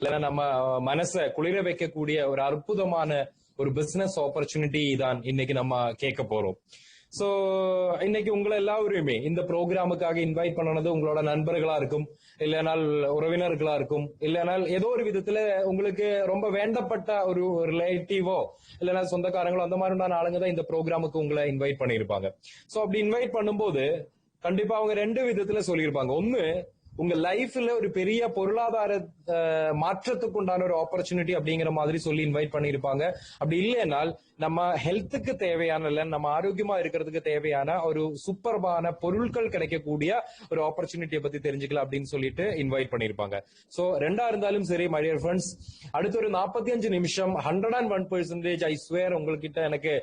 இல்லைன்னா நம்ம மனசை குளிர வைக்கக்கூடிய ஒரு அற்புதமான ஒரு பிசினஸ் ஆப்பர்ச்சுனிட்டி தான் இன்னைக்கு நம்ம கேட்க போறோம். சோ இன்னைக்கு உங்களை எல்லாருமே இந்த ப்ரோக்ராமுக்காக இன்வைட் பண்ணனது உங்களோட நண்பர்களா இருக்கும், இல்லைனால் உறவினர்களா இருக்கும், இல்லைனால் ஏதோ ஒரு விதத்துல உங்களுக்கு ரொம்ப வேண்டப்பட்ட ஒரு ரிலேட்டிவோ இல்லைன்னா சொந்தக்காரங்களோ அந்த மாதிரி உண்டான ஆளுங்க தான் இந்த ப்ரோக்ராமுக்கு உங்களை இன்வைட் பண்ணியிருப்பாங்க. சோ அப்படி இன்வைட் பண்ணும்போது கண்டிப்பா அவங்க ரெண்டு விதத்துல சொல்லியிருப்பாங்க. ஒண்ணு, உங்க லைஃப்ல ஒரு பெரிய பொருளாதார மாற்றத்துக்கு உண்டான ஒரு ஆப்பர்ச்சுனிட்டி அப்படிங்கிற மாதிரி சொல்லி இன்வைட் பண்ணியிருப்பாங்க. அப்படி இல்லைனால் நம்ம ஹெல்த்துக்கு தேவையான இல்ல நம்ம ஆரோக்கியமா இருக்கிறதுக்கு தேவையான ஒரு சூப்பர்பான பொருட்கள் கிடைக்கக்கூடிய ஒரு ஆப்பர்ச்சுனிட்டியை பத்தி தெரிஞ்சுக்கலாம் அப்படின்னு சொல்லிட்டு இன்வைட் பண்ணியிருப்பாங்க. சோ ரெண்டா இருந்தாலும் சரி மை டியர் ஃப்ரெண்ட்ஸ், அடுத்த ஒரு 45 நிமிஷம் 101% ஐ ஸ்வேர் உங்ககிட்ட எனக்கு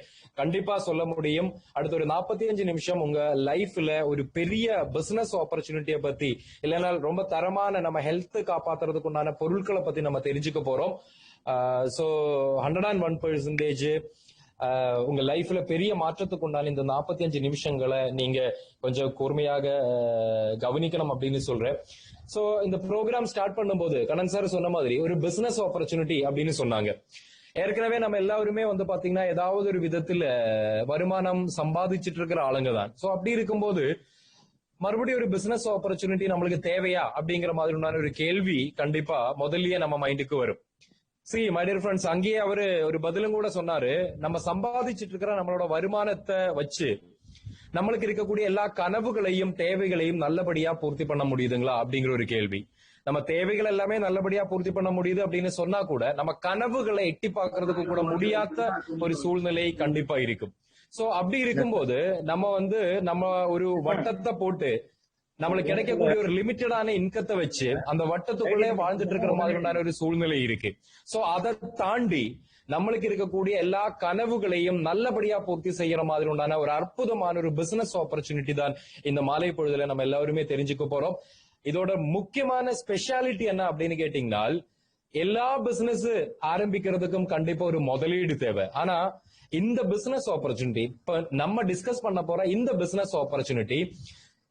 கண்டிப்பா சொல்ல முடியும். அடுத்த ஒரு 45 நிமிஷம் உங்க லைஃப்ல ஒரு பெரிய பிசினஸ் ஆப்பர்ச்சுனிட்டியை பத்தி இல்லைன்னா ரொம்ப தரமான நம்ம ஹெல்த் காப்பாத்துறதுக்கு உண்டான பொருட்களை பத்தி நம்ம தெரிஞ்சுக்க போறோம். சோ 101% உங்க லைஃப்ல பெரிய மாற்றத்துக்கு உண்டான இந்த 45 நிமிஷங்களை நீங்க கொஞ்சம் கூர்மையாக கவனிக்கணும் அப்படின்னு சொல்றேன். சோ இந்த ப்ரோக்ராம் ஸ்டார்ட் பண்ணும்போது கண்ணன் சார் சொன்ன மாதிரி ஒரு பிசினஸ் ஆப்பர்ச்சுனிட்டி அப்படின்னு சொன்னாங்க. ஏற்கனவே நம்ம எல்லாருமே பாத்தீங்கன்னா ஏதாவது ஒரு விதத்துல வருமானம் சம்பாதிச்சுட்டு இருக்கிற ஆளுங்க தான். சோ அப்படி இருக்கும்போது மறுபடியும் ஒரு பிசினஸ் ஆப்பர்ச்சுனிட்டி நம்மளுக்கு தேவையா அப்படிங்கிற மாதிரி ஒரு கேள்வி கண்டிப்பா முதல்லயே நம்ம மைண்டுக்கு வரும். சி மை டியர் ஃப்ரெண்ட்ஸ், அங்கேயே அவரு ஒரு பதிலும் கூட சொன்னாரு, நம்ம சம்பாதிச்சுட்டு இருக்கிற நம்மளோட வருமானத்தை வச்சு நம்மளுக்கு இருக்கக்கூடிய எல்லா கனவுகளையும் தேவைகளையும் நல்லபடியா பூர்த்தி பண்ண முடியுதுங்களா அப்படிங்கிற ஒரு கேள்வி. நம்ம தேவைகள் எல்லாமே நல்லபடியா பூர்த்தி பண்ண முடியுது அப்படின்னு சொன்னா கூட நம்ம கனவுகளை எட்டி பார்க்கறதுக்கு கூட முடியாத ஒரு சூழ்நிலை கண்டிப்பா இருக்கும். சோ அப்படி இருக்கும்போது நம்ம ஒரு வட்டத்தை போட்டு நம்மளுக்கு கிடைக்கக்கூடிய ஒரு லிமிட்டடான இன்கத்தை வச்சு அந்த வட்டத்துக்குள்ளே வாழ்ந்துட்டு இருக்கிற மாதிரியான ஒரு சூழ்நிலை இருக்கு. சோ அதை தாண்டி நம்மளுக்கு இருக்கக்கூடிய எல்லா கனவுகளையும் நல்லபடியா பூர்த்தி செய்யற மாதிரி உண்டான ஒரு அற்புதமான ஒரு பிசினஸ் ஆப்பர்ச்சுனிட்டி தான் இந்த மாலை பொழுதுல நம்ம எல்லாருமே தெரிஞ்சுக்க போறோம். இதோட முக்கியமான ஸ்பெஷாலிட்டி என்ன அப்படின்னு கேட்டீங்கன்னா, எல்லா பிசினஸ் ஆரம்பிக்கிறதுக்கும் கண்டிப்பா ஒரு முதலீடு தேவை. ஆனா இந்த பிசினஸ் ஆப்பர்ச்சுனிட்டி இப்ப நம்ம டிஸ்கஸ் பண்ண போற இந்த பிசினஸ் ஆப்பர்ச்சுனிட்டி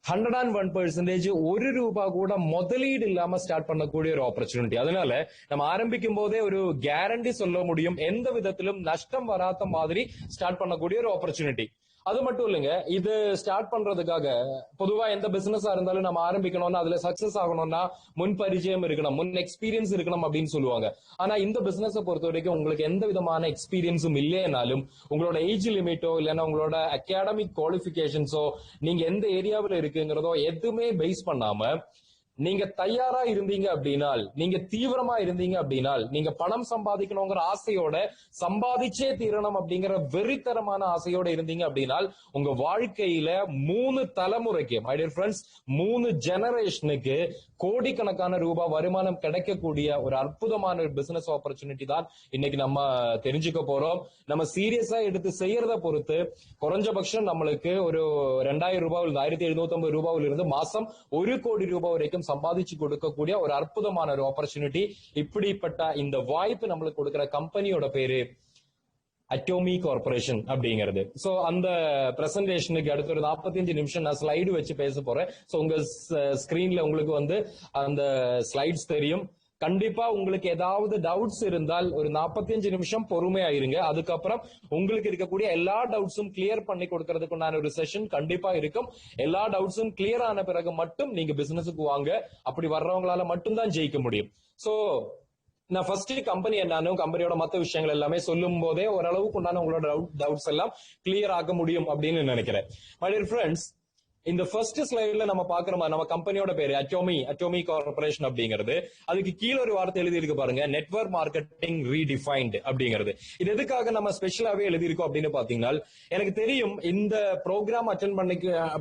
101% ஒரு ரூபா கூட முதலீடு இல்லாம ஸ்டார்ட் பண்ணக்கூடிய ஒரு ஆப்பர்ச்சுனிட்டி. அதனால நம்ம ஆரம்பிக்கும் போதே ஒரு கேரண்டி சொல்ல முடியும், எந்த விதத்திலும் நஷ்டம் வராத மாதிரி ஸ்டார்ட் பண்ணக்கூடிய ஒரு ஆப்பர்ச்சுனிட்டி. அது மட்டும் இல்லைங்க, இது ஸ்டார்ட் பண்றதுக்காக பொதுவா எந்த பிசினஸா இருந்தாலும் நம்ம ஆரம்பிக்கணும்னா அதுல சக்சஸ் ஆகணும்னா முன் பரிச்சயம் இருக்கணும், முன் எக்ஸ்பீரியன்ஸ் இருக்கணும் அப்படின்னு சொல்லுவாங்க. ஆனா இந்த பிசினஸ் பொறுத்த வரைக்கும் உங்களுக்கு எந்த விதமான எக்ஸ்பீரியன்ஸும் இல்லைனாலும் உங்களோட ஏஜ் லிமிட்டோ இல்லைன்னா உங்களோட அகாடமிக் குவாலிபிகேஷன்ஸோ நீங்க எந்த ஏரியாவில் இருக்குங்கிறதோ எதுவுமே பேஸ் பண்ணாம நீங்க தயாரா இருந்தீங்க அப்படின்னால், நீங்க தீவிரமா இருந்தீங்க அப்படின்னால், நீங்க பணம் சம்பாதிக்கணுங்கிற ஆசையோட சம்பாதிச்சே தீரணும் அப்படிங்கிற வெறித்தரமான ஆசையோட இருந்தீங்க அப்படின்னால் உங்க வாழ்க்கையில 3 தலைமுறைக்கு மை டியர் ஃப்ரெண்ட்ஸ் 3 ஜெனரேஷனுக்கு கோடிக்கணக்கான ரூபாய் வருமானம் கிடைக்கக்கூடிய ஒரு அற்புதமான ஒரு பிசினஸ் ஆப்பர்ச்சுனிட்டி தான் இன்னைக்கு நம்ம தெரிஞ்சுக்க போறோம். நம்ம சீரியஸா எடுத்து செய்யறத பொறுத்து குறைஞ்சபட்சம் நம்மளுக்கு ஒரு 2000 ரூபாய் 1750 ரூபாயில இருந்து மாசம் 1 கோடி ரூபாய் வரைக்கும் சம்பாதிச்சு கொடுக்கக்கூடிய ஒரு அற்புதமான ஒரு ஆப்பர்ச்சுனிட்டி. இப்படிப்பட்ட இந்த வாய்ப்பு நம்மளுக்கு கொடுக்கிற கம்பெனியோட பேரு அட்டோமி கார்பரேஷன் அப்படிங்கிறது. சோ அந்த பிரசன்டேஷனுக்கு அடுத்த ஒரு 45 நிமிஷம் நான் ஸ்லைடு வச்சு பேச போறேன். சோ உங்க ஸ்கிரீன்ல உங்களுக்கு அந்த ஸ்லைட்ஸ் தெரியும். கண்டிப்பா உங்களுக்கு ஏதாவது டவுட்ஸ் இருந்தால் ஒரு 45 நிமிஷம் பொறுமையா இருங்க. அதுக்கப்புறம் உங்களுக்கு இருக்கக்கூடிய எல்லா டவுட்ஸும் கிளியர் பண்ணி கொடுக்கறதுக்குண்டான ஒரு செஷன் கண்டிப்பா இருக்கும். எல்லா டவுட்ஸும் கிளியர் ஆன பிறகு மட்டும் நீங்க பிசினஸுக்கு வாங்க. அப்படி வர்றவங்களால மட்டும்தான் ஜெயிக்க முடியும். சோ நான் ஃபர்ஸ்ட் கம்பெனி என்னன்னு கம்பெனியோட மத்த விஷயங்கள் எல்லாமே சொல்லும் போதே ஓரளவுக்கு உண்டான உங்களோட டவுட்ஸ் எல்லாம் கிளியர் ஆக முடியும் அப்படின்னு நினைக்கிறேன். மை டியர் ஃப்ரெண்ட்ஸ், இந்த ஃபர்ஸ்ட் ஸ்லைட்ல நம்ம பாக்குற மாதிரி நம்ம கம்பெனியோட பேரு அட்டோமி கார்பரேஷன் அப்படிங்கிறது. அதுக்கு கீழே ஒரு வார்த்தை எழுதி இருக்கு பாருங்க, நெட்வொர்க் மார்க்கெட்டிங் ரீடிஃபைன்டு அப்படிங்கிறது. இது எதுக்காக நம்ம ஸ்பெஷலாவே எழுதி இருக்கோம் அப்படின்னு பாத்தீங்கன்னா, எனக்கு தெரியும் இந்த ப்ரோக்ராம் அட்டென்ட்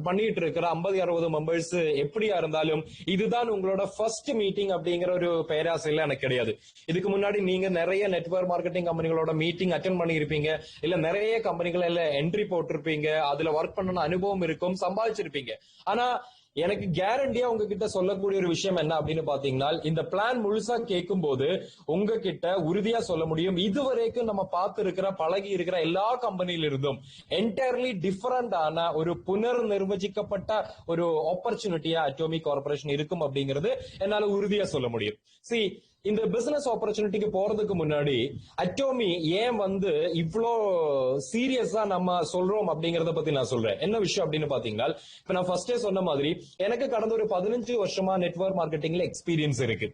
பண்ணிட்டு இருக்கிற 50-60 மெம்பர்ஸ் எப்படியா இருந்தாலும் இதுதான் உங்களோட ஃபர்ஸ்ட் மீட்டிங் அப்படிங்கிற ஒரு பேராசையில எனக்கு கிடையாது. இதுக்கு முன்னாடி நீங்க நிறைய நெட்வொர்க் மார்க்கெட்டிங் கம்பெனிகளோட மீட்டிங் அட்டென்ட் பண்ணிருப்பீங்க, இல்ல நிறைய கம்பெனிகள் என்ட்ரி போட்டிருப்பீங்க, அதுல ஒர்க் பண்ண அனுபவம் இருக்கும், சம்பாதிச்சிருப்பீங்க. ஆனா எனக்கு கேரண்டியா உங்ககிட்ட சொல்லக்கூடிய ஒரு விஷயம் என்ன அப்படின்னு பாத்தீங்கன்னா, இந்த பிளான் முழுசா கேட்கும் போது உங்ககிட்ட உறுதியா சொல்ல முடியும், இதுவரைக்கும் நம்ம பார்த்து இருக்கிற பழகி இருக்கிற எல்லா கம்பெனியில இருந்தும் என்டையர்லி டிஃபரெண்ட் ஆன ஒரு புனர் நிர்வகிக்கப்பட்ட ஒரு ஆப்பர்ச்சுனிட்டியா அட்டோமி கார்பரேஷன் இருக்கும் அப்படிங்கிறது என்னால உறுதியா சொல்ல முடியும். சி இந்த பிசினஸ் ஆப்பர்ச்சுனிட்டிக்கு போறதுக்கு முன்னாடி அட்டோமி ஏன் வந்து இவ்வளோ சீரியஸா நம்ம சொல்றோம் அப்படிங்கறத பத்தி நான் சொல்றேன். என்ன விஷயம் அப்படின்னு பாத்தீங்கன்னா, இப்ப நான் ஃபர்ஸ்டே சொன்ன மாதிரி எனக்கு கடந்த ஒரு 15 வருஷமா நெட்வொர்க் மார்க்கெட்டிங்ல எக்ஸ்பீரியன்ஸ் இருக்கு.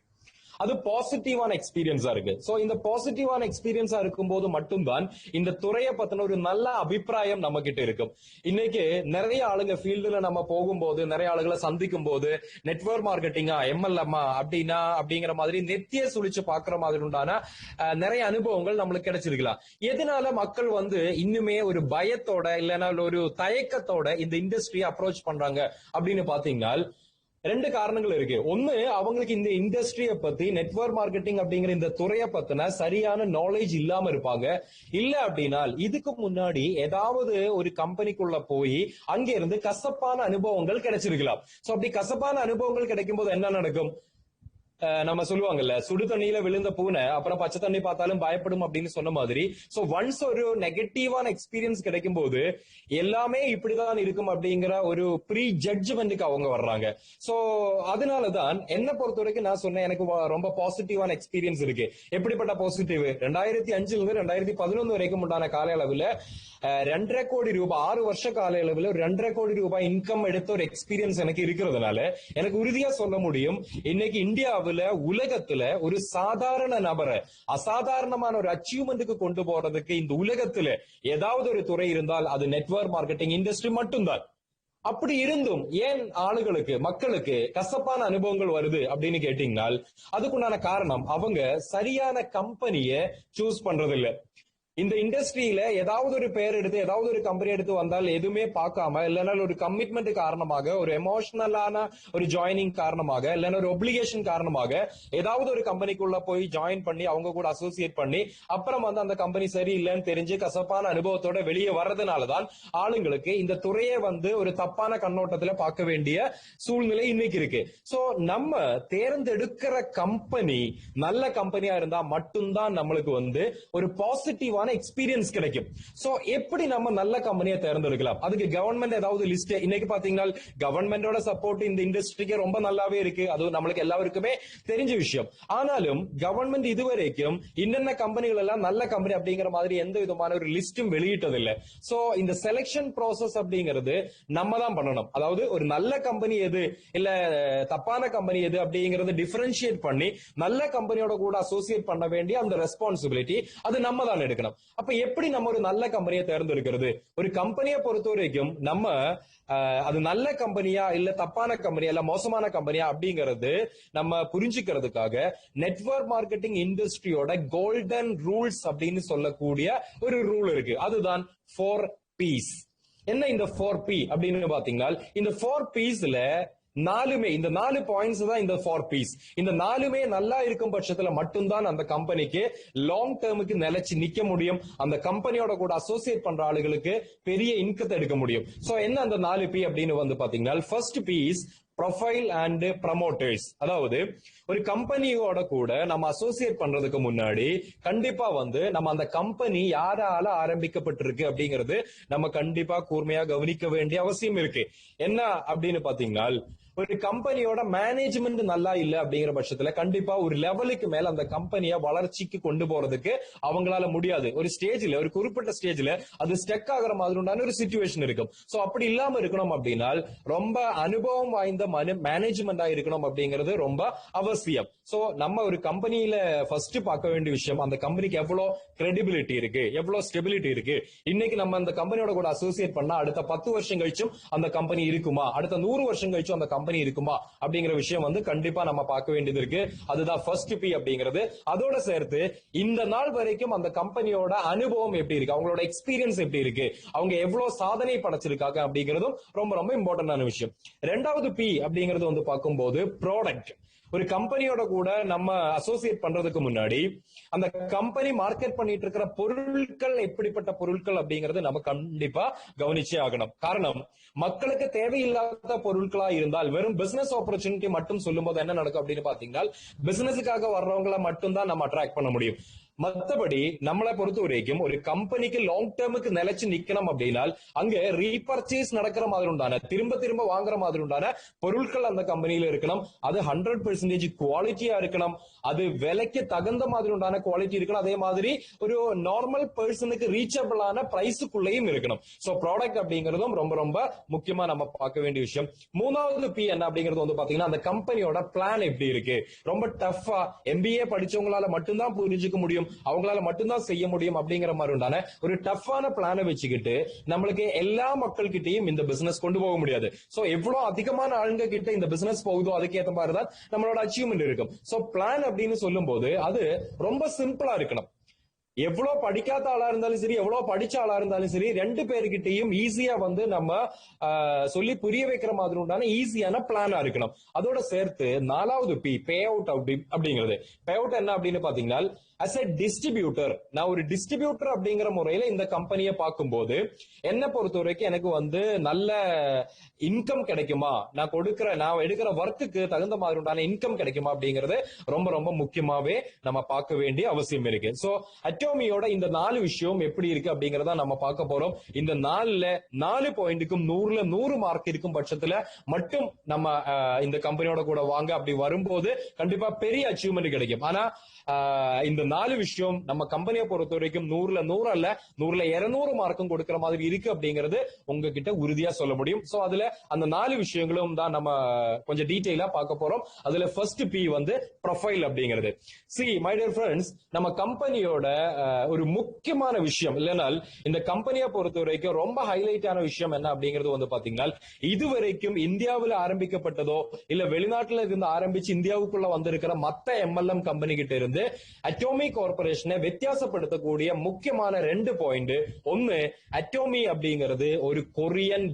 அது பாசிட்டிவான எக்ஸ்பீரியன்ஸா இருக்கு. சோ இந்த பாசிட்டிவான எக்ஸ்பீரியன்ஸா இருக்கும்போது மட்டும்தான் இந்த துறையை பத்தின ஒரு நல்ல அபிப்பிராயம் நம்ம கிட்ட இருக்கும். இன்னைக்கு நிறைய ஆளுங்க ஃபீல்டுல நம்ம போகும்போது, நிறைய ஆளுகளை சந்திக்கும் போது, நெட்வொர்க் மார்க்கெட்டிங்கா, எம்எல்எம்மா அப்படின்னா அப்படிங்கிற மாதிரி நெத்திய சுழிச்சு பாக்குற மாதிரி உண்டான நிறைய அனுபவங்கள் நம்மளுக்கு கிடைச்சிருக்கலாம். எதனால மக்கள் வந்து இன்னுமே ஒரு பயத்தோட இல்லைன்னா ஒரு தயக்கத்தோட இந்த இண்டஸ்ட்ரியை அப்ரோச் பண்றாங்க அப்படின்னு பாத்தீங்கன்னா, ரெண்டு காரணங்கள் இருக்கு. ஒன்னு, அவங்களுக்கு இந்த இண்டஸ்ட்ரியை பத்தி, நெட்வொர்க் மார்க்கெட்டிங் அப்படிங்கிற இந்த துறையை பத்தின சரியான நாலேஜ் இல்லாம இருப்பாங்க. இல்ல அப்படின்னா இதுக்கு முன்னாடி ஏதாவது ஒரு கம்பெனிக்குள்ள போய் அங்க இருந்து கசப்பான அனுபவங்கள் கிடைச்சிருக்கலாம். சோ அப்படி கசப்பான அனுபவங்கள் கிடைக்கும் போது என்ன நடக்கும்? நம்ம சொல்லுவாங்கல்ல, சுடு தண்ணியில விழுந்த பூனை அப்புறம் பச்சை தண்ணி பார்த்தாலும் பயப்படும் அப்படின்னு சொன்ன மாதிரி. சோ ஒன்ஸ் ஒரு நெகட்டிவான எக்ஸ்பீரியன்ஸ் கிடைக்கும் போது எல்லாமே இப்படிதான் இருக்கும் அப்படிங்கிற ஒரு ப்ரீ ஜட்ஜ்மெண்ட்டுக்கு அவங்க வர்றாங்க. சோ அதனாலதான் என்ன பொறுத்த வரைக்கும் நான் சொன்னேன், எனக்கு ரொம்ப பாசிட்டிவான எக்ஸ்பீரியன்ஸ் இருக்கு. எப்படிப்பட்ட பாசிட்டிவ்? 2005 இருந்து 2011 வரைக்கும் உண்டான கால அளவுல 2.5 கோடி ரூபாய், 6 வருஷ கால அளவுல 2.5 கோடி ரூபாய் இன்கம் எடுத்த ஒரு எக்ஸ்பீரியன்ஸ் எனக்கு இருக்கிறதுனால எனக்கு உறுதியா சொல்ல முடியும், இன்னைக்கு இந்தியாவில் உலகத்துல ஒரு சாதாரண நபரை அசாதாரணமான ஒரு அச்சீவ்மெண்ட்டுக்கு கொண்டு போறதுக்கு இந்த உலகத்துல ஏதாவது ஒரு துறை இருந்தால் அது நெட்வொர்க் மார்க்கெட்டிங் இண்டஸ்ட்ரி மட்டும்தான். அப்படி இருந்தும் ஏன் ஆளுகளுக்கு, மக்களுக்கு கசப்பான அனுபவங்கள் வருது அப்படின்னு கேட்டீங்கன்னா, அதுக்குண்டான காரணம் அவங்க சரியான கம்பெனியை சூஸ் பண்றது இல்ல. இந்த இண்டஸ்ட்ரியில ஏதாவது ஒரு பெயர் எடுத்து, ஏதாவது ஒரு கம்பெனி எடுத்து வந்தால் எதுவுமே பார்க்காம, இல்லைன்னா ஒரு கமிட்மெண்ட் காரணமாக, ஒரு எமோஷனலான ஒரு ஜாயினிங் காரணமாக, இல்லைன்னா ஒரு ஒப்ளிகேஷன் காரணமாக ஏதாவது ஒரு கம்பெனிக்குள்ள போய் ஜாயின் பண்ணி அவங்க கூட அசோசியேட் பண்ணி அப்புறம் வந்து அந்த கம்பெனி சரி இல்லைன்னு தெரிஞ்சு கசப்பான அனுபவத்தோட வெளியே வர்றதுனாலதான் ஆளுங்களுக்கு இந்த துறையை வந்து ஒரு தப்பான கண்ணோட்டத்துல பார்க்க வேண்டிய சூழ்நிலை இன்னைக்கு இருக்கு. சோ நம்ம தேர்ந்தெடுக்கிற கம்பெனி நல்ல கம்பெனியா இருந்தா மட்டும்தான் நம்மளுக்கு வந்து ஒரு பாசிட்டிவான எக்ஸ்பீரியன்ஸ் கிடைக்கும். சோ எப்படி நம்ம நல்ல கம்பெனியை தேர்ந்தெடுக்கலாம்? அதுக்கு கவர்மெண்ட் ஏதாவது லிஸ்ட், இன்னைக்கு பாத்தீங்கன்னா கவர்மெண்டோட சப்போர்ட் இந்த இண்டஸ்ட்ரிக்கு ரொம்ப நல்லாவே இருக்கு. அது நம்மளுக்கு எல்லாருக்குமே தெரிஞ்ச விஷயம். ஆனாலும் கவர்மெண்ட் இதுவரைக்கும் இன்னென்ன கம்பெனிகள் எல்லாம் நல்ல கம்பெனி அப்படிங்கிற மாதிரி எந்த விதமான ஒரு லிஸ்டும் வெளியிட்டதில்லை. சோ இந்த செலக்ஷன் ப்ராசஸ் அப்படிங்கிறது நம்ம தான் பண்ணணும். அதாவது ஒரு நல்ல கம்பெனி எது, இல்ல தப்பான கம்பெனி எது அப்படிங்கறது டிஃபரன்ஷியேட் பண்ணி நல்ல கம்பெனியோட கூட அசோசியேட் பண்ண வேண்டிய அந்த ரெஸ்பான்சிபிலிட்டி அது நம்ம தான் எடுக்கணும். அப்ப எப்படி நம்ம ஒரு நல்ல கம்பெனியை தேர்ந்தெடுக்கிறது? ஒரு கம்பெனியை பொறுத்த வரைக்கும் நம்ம அது நல்ல கம்பெனியா இல்ல தப்பான கம்பெனியா இல்ல மோசமான கம்பெனியா அப்படிங்கிறது நம்ம புரிஞ்சுக்கிறதுக்காக நெட்வொர்க் மார்க்கெட்டிங் இண்டஸ்ட்ரியோட கோல்டன் ரூல்ஸ் அப்படின்னு சொல்லக்கூடிய ஒரு ரூல் இருக்கு. அதுதான் 4Ps. என்ன இந்த 4P அப்படின்னு பாத்தீங்கன்னா, இந்த 4Psல நாலுமே, இந்த 4 பாயிண்ட்ஸ் தான் இந்த 4Ps. இந்த நாலுமே நல்லா இருக்கும் பட்சத்துல மட்டும்தான் அந்த கம்பெனிக்கு லாங் டேர்முக்கு நிலைச்சு நிக்க முடியும். அந்த கம்பெனியோட கூட அசோசியேட் பண்ற ஆளுகளுக்கு பெரிய இன்கத்தை எடுக்க முடியும். சோ என்ன அந்த 4P அப்படின்னு வந்து பாத்தீங்கன்னா, first P is profile and promoters. அதாவது ஒரு கம்பெனியோட கூட நம்ம அசோசியேட் பண்றதுக்கு முன்னாடி கண்டிப்பா வந்து நம்ம அந்த கம்பெனி யாரால ஆரம்பிக்கப்பட்டிருக்கு அப்படிங்கிறது நம்ம கண்டிப்பா கூர்மையா கவனிக்க வேண்டிய அவசியம் இருக்கு. என்ன அப்படின்னு பாத்தீங்கன்னா, ஒரு கம்பெனியோட மேனேஜ்மெண்ட் நல்லா இல்ல அப்படிங்கிற பட்சத்துல கண்டிப்பா ஒரு லெவலுக்கு மேல அந்த கம்பெனியை வளர்ச்சிக்கு கொண்டு போறதுக்கு அவங்களால முடியாது. ஒரு ஸ்டேஜ்ல, ஒரு குறிப்பிட்ட ஸ்டேஜ்ல அது ஸ்டெக் ஆகிற மாதிரி ஒரு சிச்சுவேஷன் இருக்கும். சோ அப்படி இல்லாம இருக்கணும் அப்படின்னா ரொம்ப அனுபவம் வாய்ந்த மேனேஜ்மெண்டா இருக்கணும் அப்படிங்கிறது ரொம்ப அவசியம். சோ நம்ம ஒரு கம்பெனியில ஃபர்ஸ்ட் பார்க்க வேண்டிய விஷயம், அந்த கம்பெனிக்கு எவ்வளவு கிரெடிபிலிட்டி இருக்கு, எவ்வளவு ஸ்டெபிலிட்டி இருக்கு. இன்னைக்கு நம்ம அந்த கம்பெனியோட கூட அசோசியேட் பண்ணா அடுத்த 10 வருஷம் கழிச்சும் அந்த கம்பெனி இருக்குமா, அடுத்த 100 வருஷம் கழிச்சும் அந்த கம்பெனி இருக்குமா அப்படிங்கிற விஷயம் வந்து கண்டிப்பா நம்ம பார்க்க வேண்டியது இருக்கு. அதுதான் ஃபர்ஸ்ட் P அப்படிங்கிறது. அதோட சேர்த்து இந்த நாள் வரைக்கும் அந்த கம்பெனியோட அனுபவம் எப்படி இருக்கு, அவங்களோட எக்ஸ்பீரியன்ஸ் எப்படி இருக்கு, அவங்க எவ்வளவு சாதனை படைச்சிருக்காங்க அப்படிங்கிறதும் ரொம்ப ரொம்ப இம்பார்ட்டன்டான விஷயம். ரெண்டாவது P அப்படிங்கிறது வந்து பார்க்கும்போது ப்ராடக்ட். ஒரு கம்பெனியோட கூட நம்ம அசோசியேட் பண்றதுக்கு முன்னாடி அந்த கம்பெனி மார்க்கெட் பண்ணிட்டு இருக்கிற பொருட்கள் எப்படிப்பட்ட பொருட்கள் அப்படிங்கறது நம்ம கண்டிப்பா கவனிச்சே ஆகணும். காரணம், மக்களுக்கு தேவையில்லாத பொருட்களா இருந்தால் வெறும் பிசினஸ் ஆப்பர்ச்சுனிட்டி மட்டும் சொல்லும் போது என்ன நடக்கும் அப்படின்னு பாத்தீங்கன்னா, பிசினஸுக்காக வர்றவங்களை மட்டும் தான் நம்ம அட்ராக்ட் பண்ண முடியும். மத்தபடி நம்மளை பொறுத்த வரைக்கும் ஒரு கம்பெனிக்கு லாங் டேர்முக்கு நிலைச்சு நிக்கணும் அப்படின்னா அங்க ரீபர்ச்சேஸ் நடக்கிற மாதிரி உண்டான திரும்ப திரும்ப வாங்குற மாதிரி உண்டான பொருட்கள் அந்த கம்பெனியில இருக்கணும். அது 100% குவாலிட்டியா இருக்கணும். அது விலைக்கு தகுந்த மாதிரி உண்டான குவாலிட்டி இருக்கணும். அதே மாதிரி ஒரு நார்மல் பர்சனுக்கு ரீச்சபிளான பிரைஸுக்குள்ளேயும் இருக்கணும். சோ ப்ராடக்ட் அப்படிங்கறதும் ரொம்ப ரொம்ப முக்கியமா நம்ம பார்க்க வேண்டிய விஷயம். மூணாவது பி என்ன அப்படிங்கிறது வந்து பாத்தீங்கன்னா அந்த கம்பெனியோட பிளான் எப்படி இருக்கு. ரொம்ப டஃபா MBA படிச்சவங்களால மட்டும்தான் புரிஞ்சுக்க முடியும், அவங்களால மட்டும்தான் செய்ய முடியும் அப்படிங்கிற மாதிரி உண்டான ஒரு டஃப்பான பிளானை வச்சுக்கிட்டு நம்மளுக்கு எல்லா மக்கள் கிட்டையும் இந்த பிசினஸ் கொண்டு போக முடியாது. சோ எவ்வளவு அதிகமான ஆளுங்க கிட்ட இந்த பிசினஸ் போகுதோ அதுக்கேற்ற மாதிரி தான் நம்மளோட அச்சீவ்மெண்ட் இருக்கும். சோ பிளான் அப்படின்னு சொல்லும் போது அது ரொம்ப சிம்பிளா இருக்கணும். எவ்வளவு படிக்காத ஆளா இருந்தாலும் சரி, எவ்வளவு படிச்ச ஆளா இருந்தாலும் சரி, ரெண்டு பேருக்கிட்டையும் ஈஸியா வந்து நம்ம சொல்லி புரிய வைக்கிற மாதிரி உண்டான ஈஸியான பிளானா இருக்கணும். அதோட சேர்த்து நாலாவது பி பே அவுட் அப்படிங்கிறது. பே அவுட் என்ன அப்படின்னு பாத்தீங்கன்னா as a டிஸ்ட்ரிபியூட்டர், நான் ஒரு டிஸ்ட்ரிபியூட்டர் அப்படிங்கிற முறையில இந்த கம்பெனியை பார்க்கும்போது என்ன பொறுத்த வரைக்கும் எனக்கு வந்து நல்ல இன்கம் கிடைக்குமா, நான் எடுக்கிற ஒர்க்குக்கு தகுந்த மாதிரி உண்டான இன்கம் கிடைக்குமா அப்படிங்கறது ரொம்ப ரொம்ப முக்கியமாவே நம்ம பார்க்க வேண்டிய அவசியம் இருக்கு. சோ அட்டோமியோட இந்த 4 விஷயம் எப்படி இருக்கு அப்படிங்கறத நம்ம பார்க்க போறோம். இந்த 4 பாயிண்ட்டுக்கும் 100ல 100 மார்க் இருக்கும் பட்சத்துல மட்டும் நம்ம இந்த கம்பெனியோட கூட வாங்க. அப்படி வரும்போது கண்டிப்பா பெரிய அச்சீவ்மெண்ட் கிடைக்கும். ஆனா இந்த 4 விஷயம் நம்ம கம்பெனியை பொறுத்த வரைக்கும் 100ல 100 அல்ல, 100ல 200 மார்க்கும் கொடுக்கிற மாதிரி இருக்கு அப்படிங்கிறது உங்ககிட்ட உறுதியா சொல்ல முடியும். சோ அதுல அந்த 4 விஷயங்களும் தான் நம்ம கொஞ்சம் டீடைலா பார்க்க போறோம். அதுல ஃபர்ஸ்ட் பி வந்து ப்ரொஃபைல் அப்படிங்கிறது. மை டியர் ஃப்ரெண்ட்ஸ், நம்ம கம்பெனியோட ஒரு முக்கியமான விஷயம் இல்லைன்னா இந்த கம்பெனியை பொறுத்த வரைக்கும் ரொம்ப ஹைலைட் ஆன விஷயம் என்ன அப்படிங்கிறது வந்து பாத்தீங்கன்னா இதுவரைக்கும் இந்தியாவில் ஆரம்பிக்கப்பட்டதோ இல்ல வெளிநாட்டுல இருந்து ஆரம்பிச்சு இந்தியாவுக்குள்ள வந்திருக்கிற மத்த MLM கம்பெனி கிட்ட இருந்து அட்டோமி கார்பரேஷனை வித்தியாசப்படுத்தக்கூடிய முக்கியமான 2 பாயிண்ட். ஒன்னு, அட்டோமி அப்படிங்கிறது ஒரு கொரியன்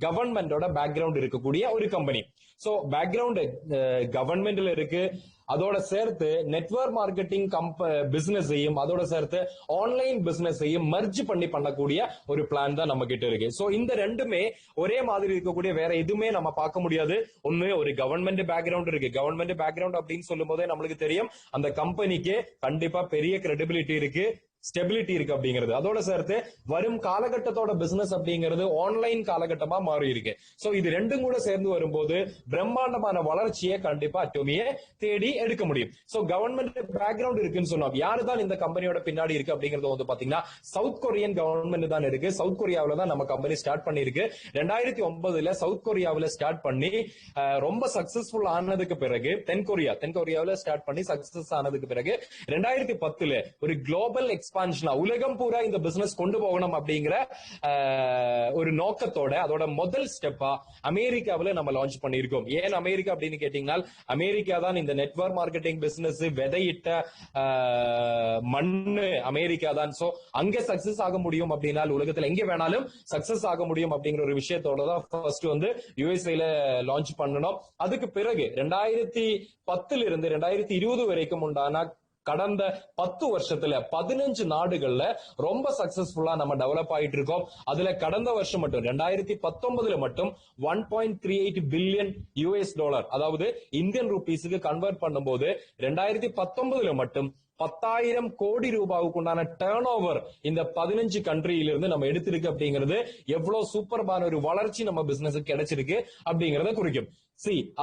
கவர்மெண்டோட பேக்ரவுண்ட் இருக்கக்கூடிய ஒரு கம்பெனி. சோ பேக்ரவுண்ட் கவர்மெண்ட்ல இருக்கு. அதோட சேர்த்து நெட்வொர்க் மார்க்கெட்டிங் பிசினஸையும் அதோட சேர்த்து ஆன்லைன் பிசினஸையும் மர்ஜ் பண்ணக்கூடிய ஒரு பிளான் தான் நம்ம கிட்ட இருக்கு. சோ இந்த ரெண்டுமே ஒரே மாதிரி இருக்கக்கூடிய வேற எதுவுமே நம்ம பார்க்க முடியாது. ஒண்ணு ஒரு கவர்மெண்ட் பேக்ரவுண்ட் இருக்கு. கவர்மெண்ட் பேக்ரவுண்ட் அப்படின்னு சொல்லும் போதே நம்மளுக்கு தெரியும் அந்த கம்பெனிக்கு கண்டிப்பா பெரிய கிரெடிபிலிட்டி இருக்கு, ஸ்டெபிலிட்டி இருக்கு அப்படிங்கிறது. அதோட சேர்த்து வரும் காலகட்டத்தோட பிசினஸ் அப்படிங்கிறது ஆன்லைன் காலகட்டமா மாறி இருக்கு. சோ இது ரெண்டும் கூட சேர்ந்து வரும்போது பிரம்மாண்டமான வளர்ச்சியை கண்டிப்பா அட்டோமியை தேடி எடுக்க முடியும். சோ கவர்மெண்ட் பேக்ரவுண்ட் இருக்குன்னு சொன்னோம். யாரு தான் இந்த கம்பெனியோட பின்னாடி இருக்கு அப்படிங்கறது வந்து பாத்தீங்கன்னா சவுத் கொரியன் கவர்மெண்ட் தான் இருக்கு. சவுத் கொரியாவில தான் நம்ம கம்பெனி ஸ்டார்ட் பண்ணிருக்கு. 2009 சவுத் கொரியாவில ஸ்டார்ட் பண்ணி ரொம்ப சக்சஸ்ஃபுல் ஆனதுக்கு பிறகு தென்கொரியாவில ஸ்டார்ட் பண்ணி சக்சஸ் ஆனதுக்கு பிறகு 2010 ஒரு குளோபல் எக்ஸ்பான்ஷனா உலகம் பூரா இந்த பிசினஸ் கொண்டு போகணும் அப்படிங்கிற ஒரு நோக்கத்தோட அதோட முதல் ஸ்டெப்பா அமெரிக்காவில நம்ம லான்ச் பண்ணிருக்கோம். ஏன் அமெரிக்கா அப்படின்னு கேட்டீங்கன்னா அமெரிக்கா தான் இந்த நெட்வொர்க் மார்க்கெட்டிங் பிசினஸ் விதையிட்ட மண்ணு அமெரிக்கா தான். சோ அங்க சக்சஸ் ஆக முடியும் அப்படின்னா உலகத்துல எங்க வேணாலும் சக்சஸ் ஆக முடியும் அப்படிங்கிற ஒரு விஷயத்தோட தான் ஃபர்ஸ்ட் வந்து யுஎஸ்ஏல லான்ச் பண்ணணும். அதுக்கு பிறகு 2010 இருந்து 2020 வரைக்கும் உண்டான கடந்த 10 வருஷத்துல 15 நாடுகள்ல ரொம்ப சக்சஸ்ஃபுல்லா நம்ம டெவலப் ஆயிட்டு இருக்கோம். அதுல கடந்த வருஷம் மட்டும் 2019 மட்டும் 1.38 பில்லியன் US$, அதாவது இந்தியன் ரூபீஸுக்கு கன்வெர்ட் பண்ணும்போது 2019 மட்டும் 10,000 கோடி ரூபாய்க்கு உண்டான டர்ன் ஓவர் இந்த 15 கண்ட்ரியிலிருந்து நம்ம எடுத்திருக்கு அப்படிங்கிறது எவ்வளவு சூப்பர்பான ஒரு வளர்ச்சி நம்ம பிசினஸ் கிடைச்சிருக்கு அப்படிங்கறத குறிக்கும்.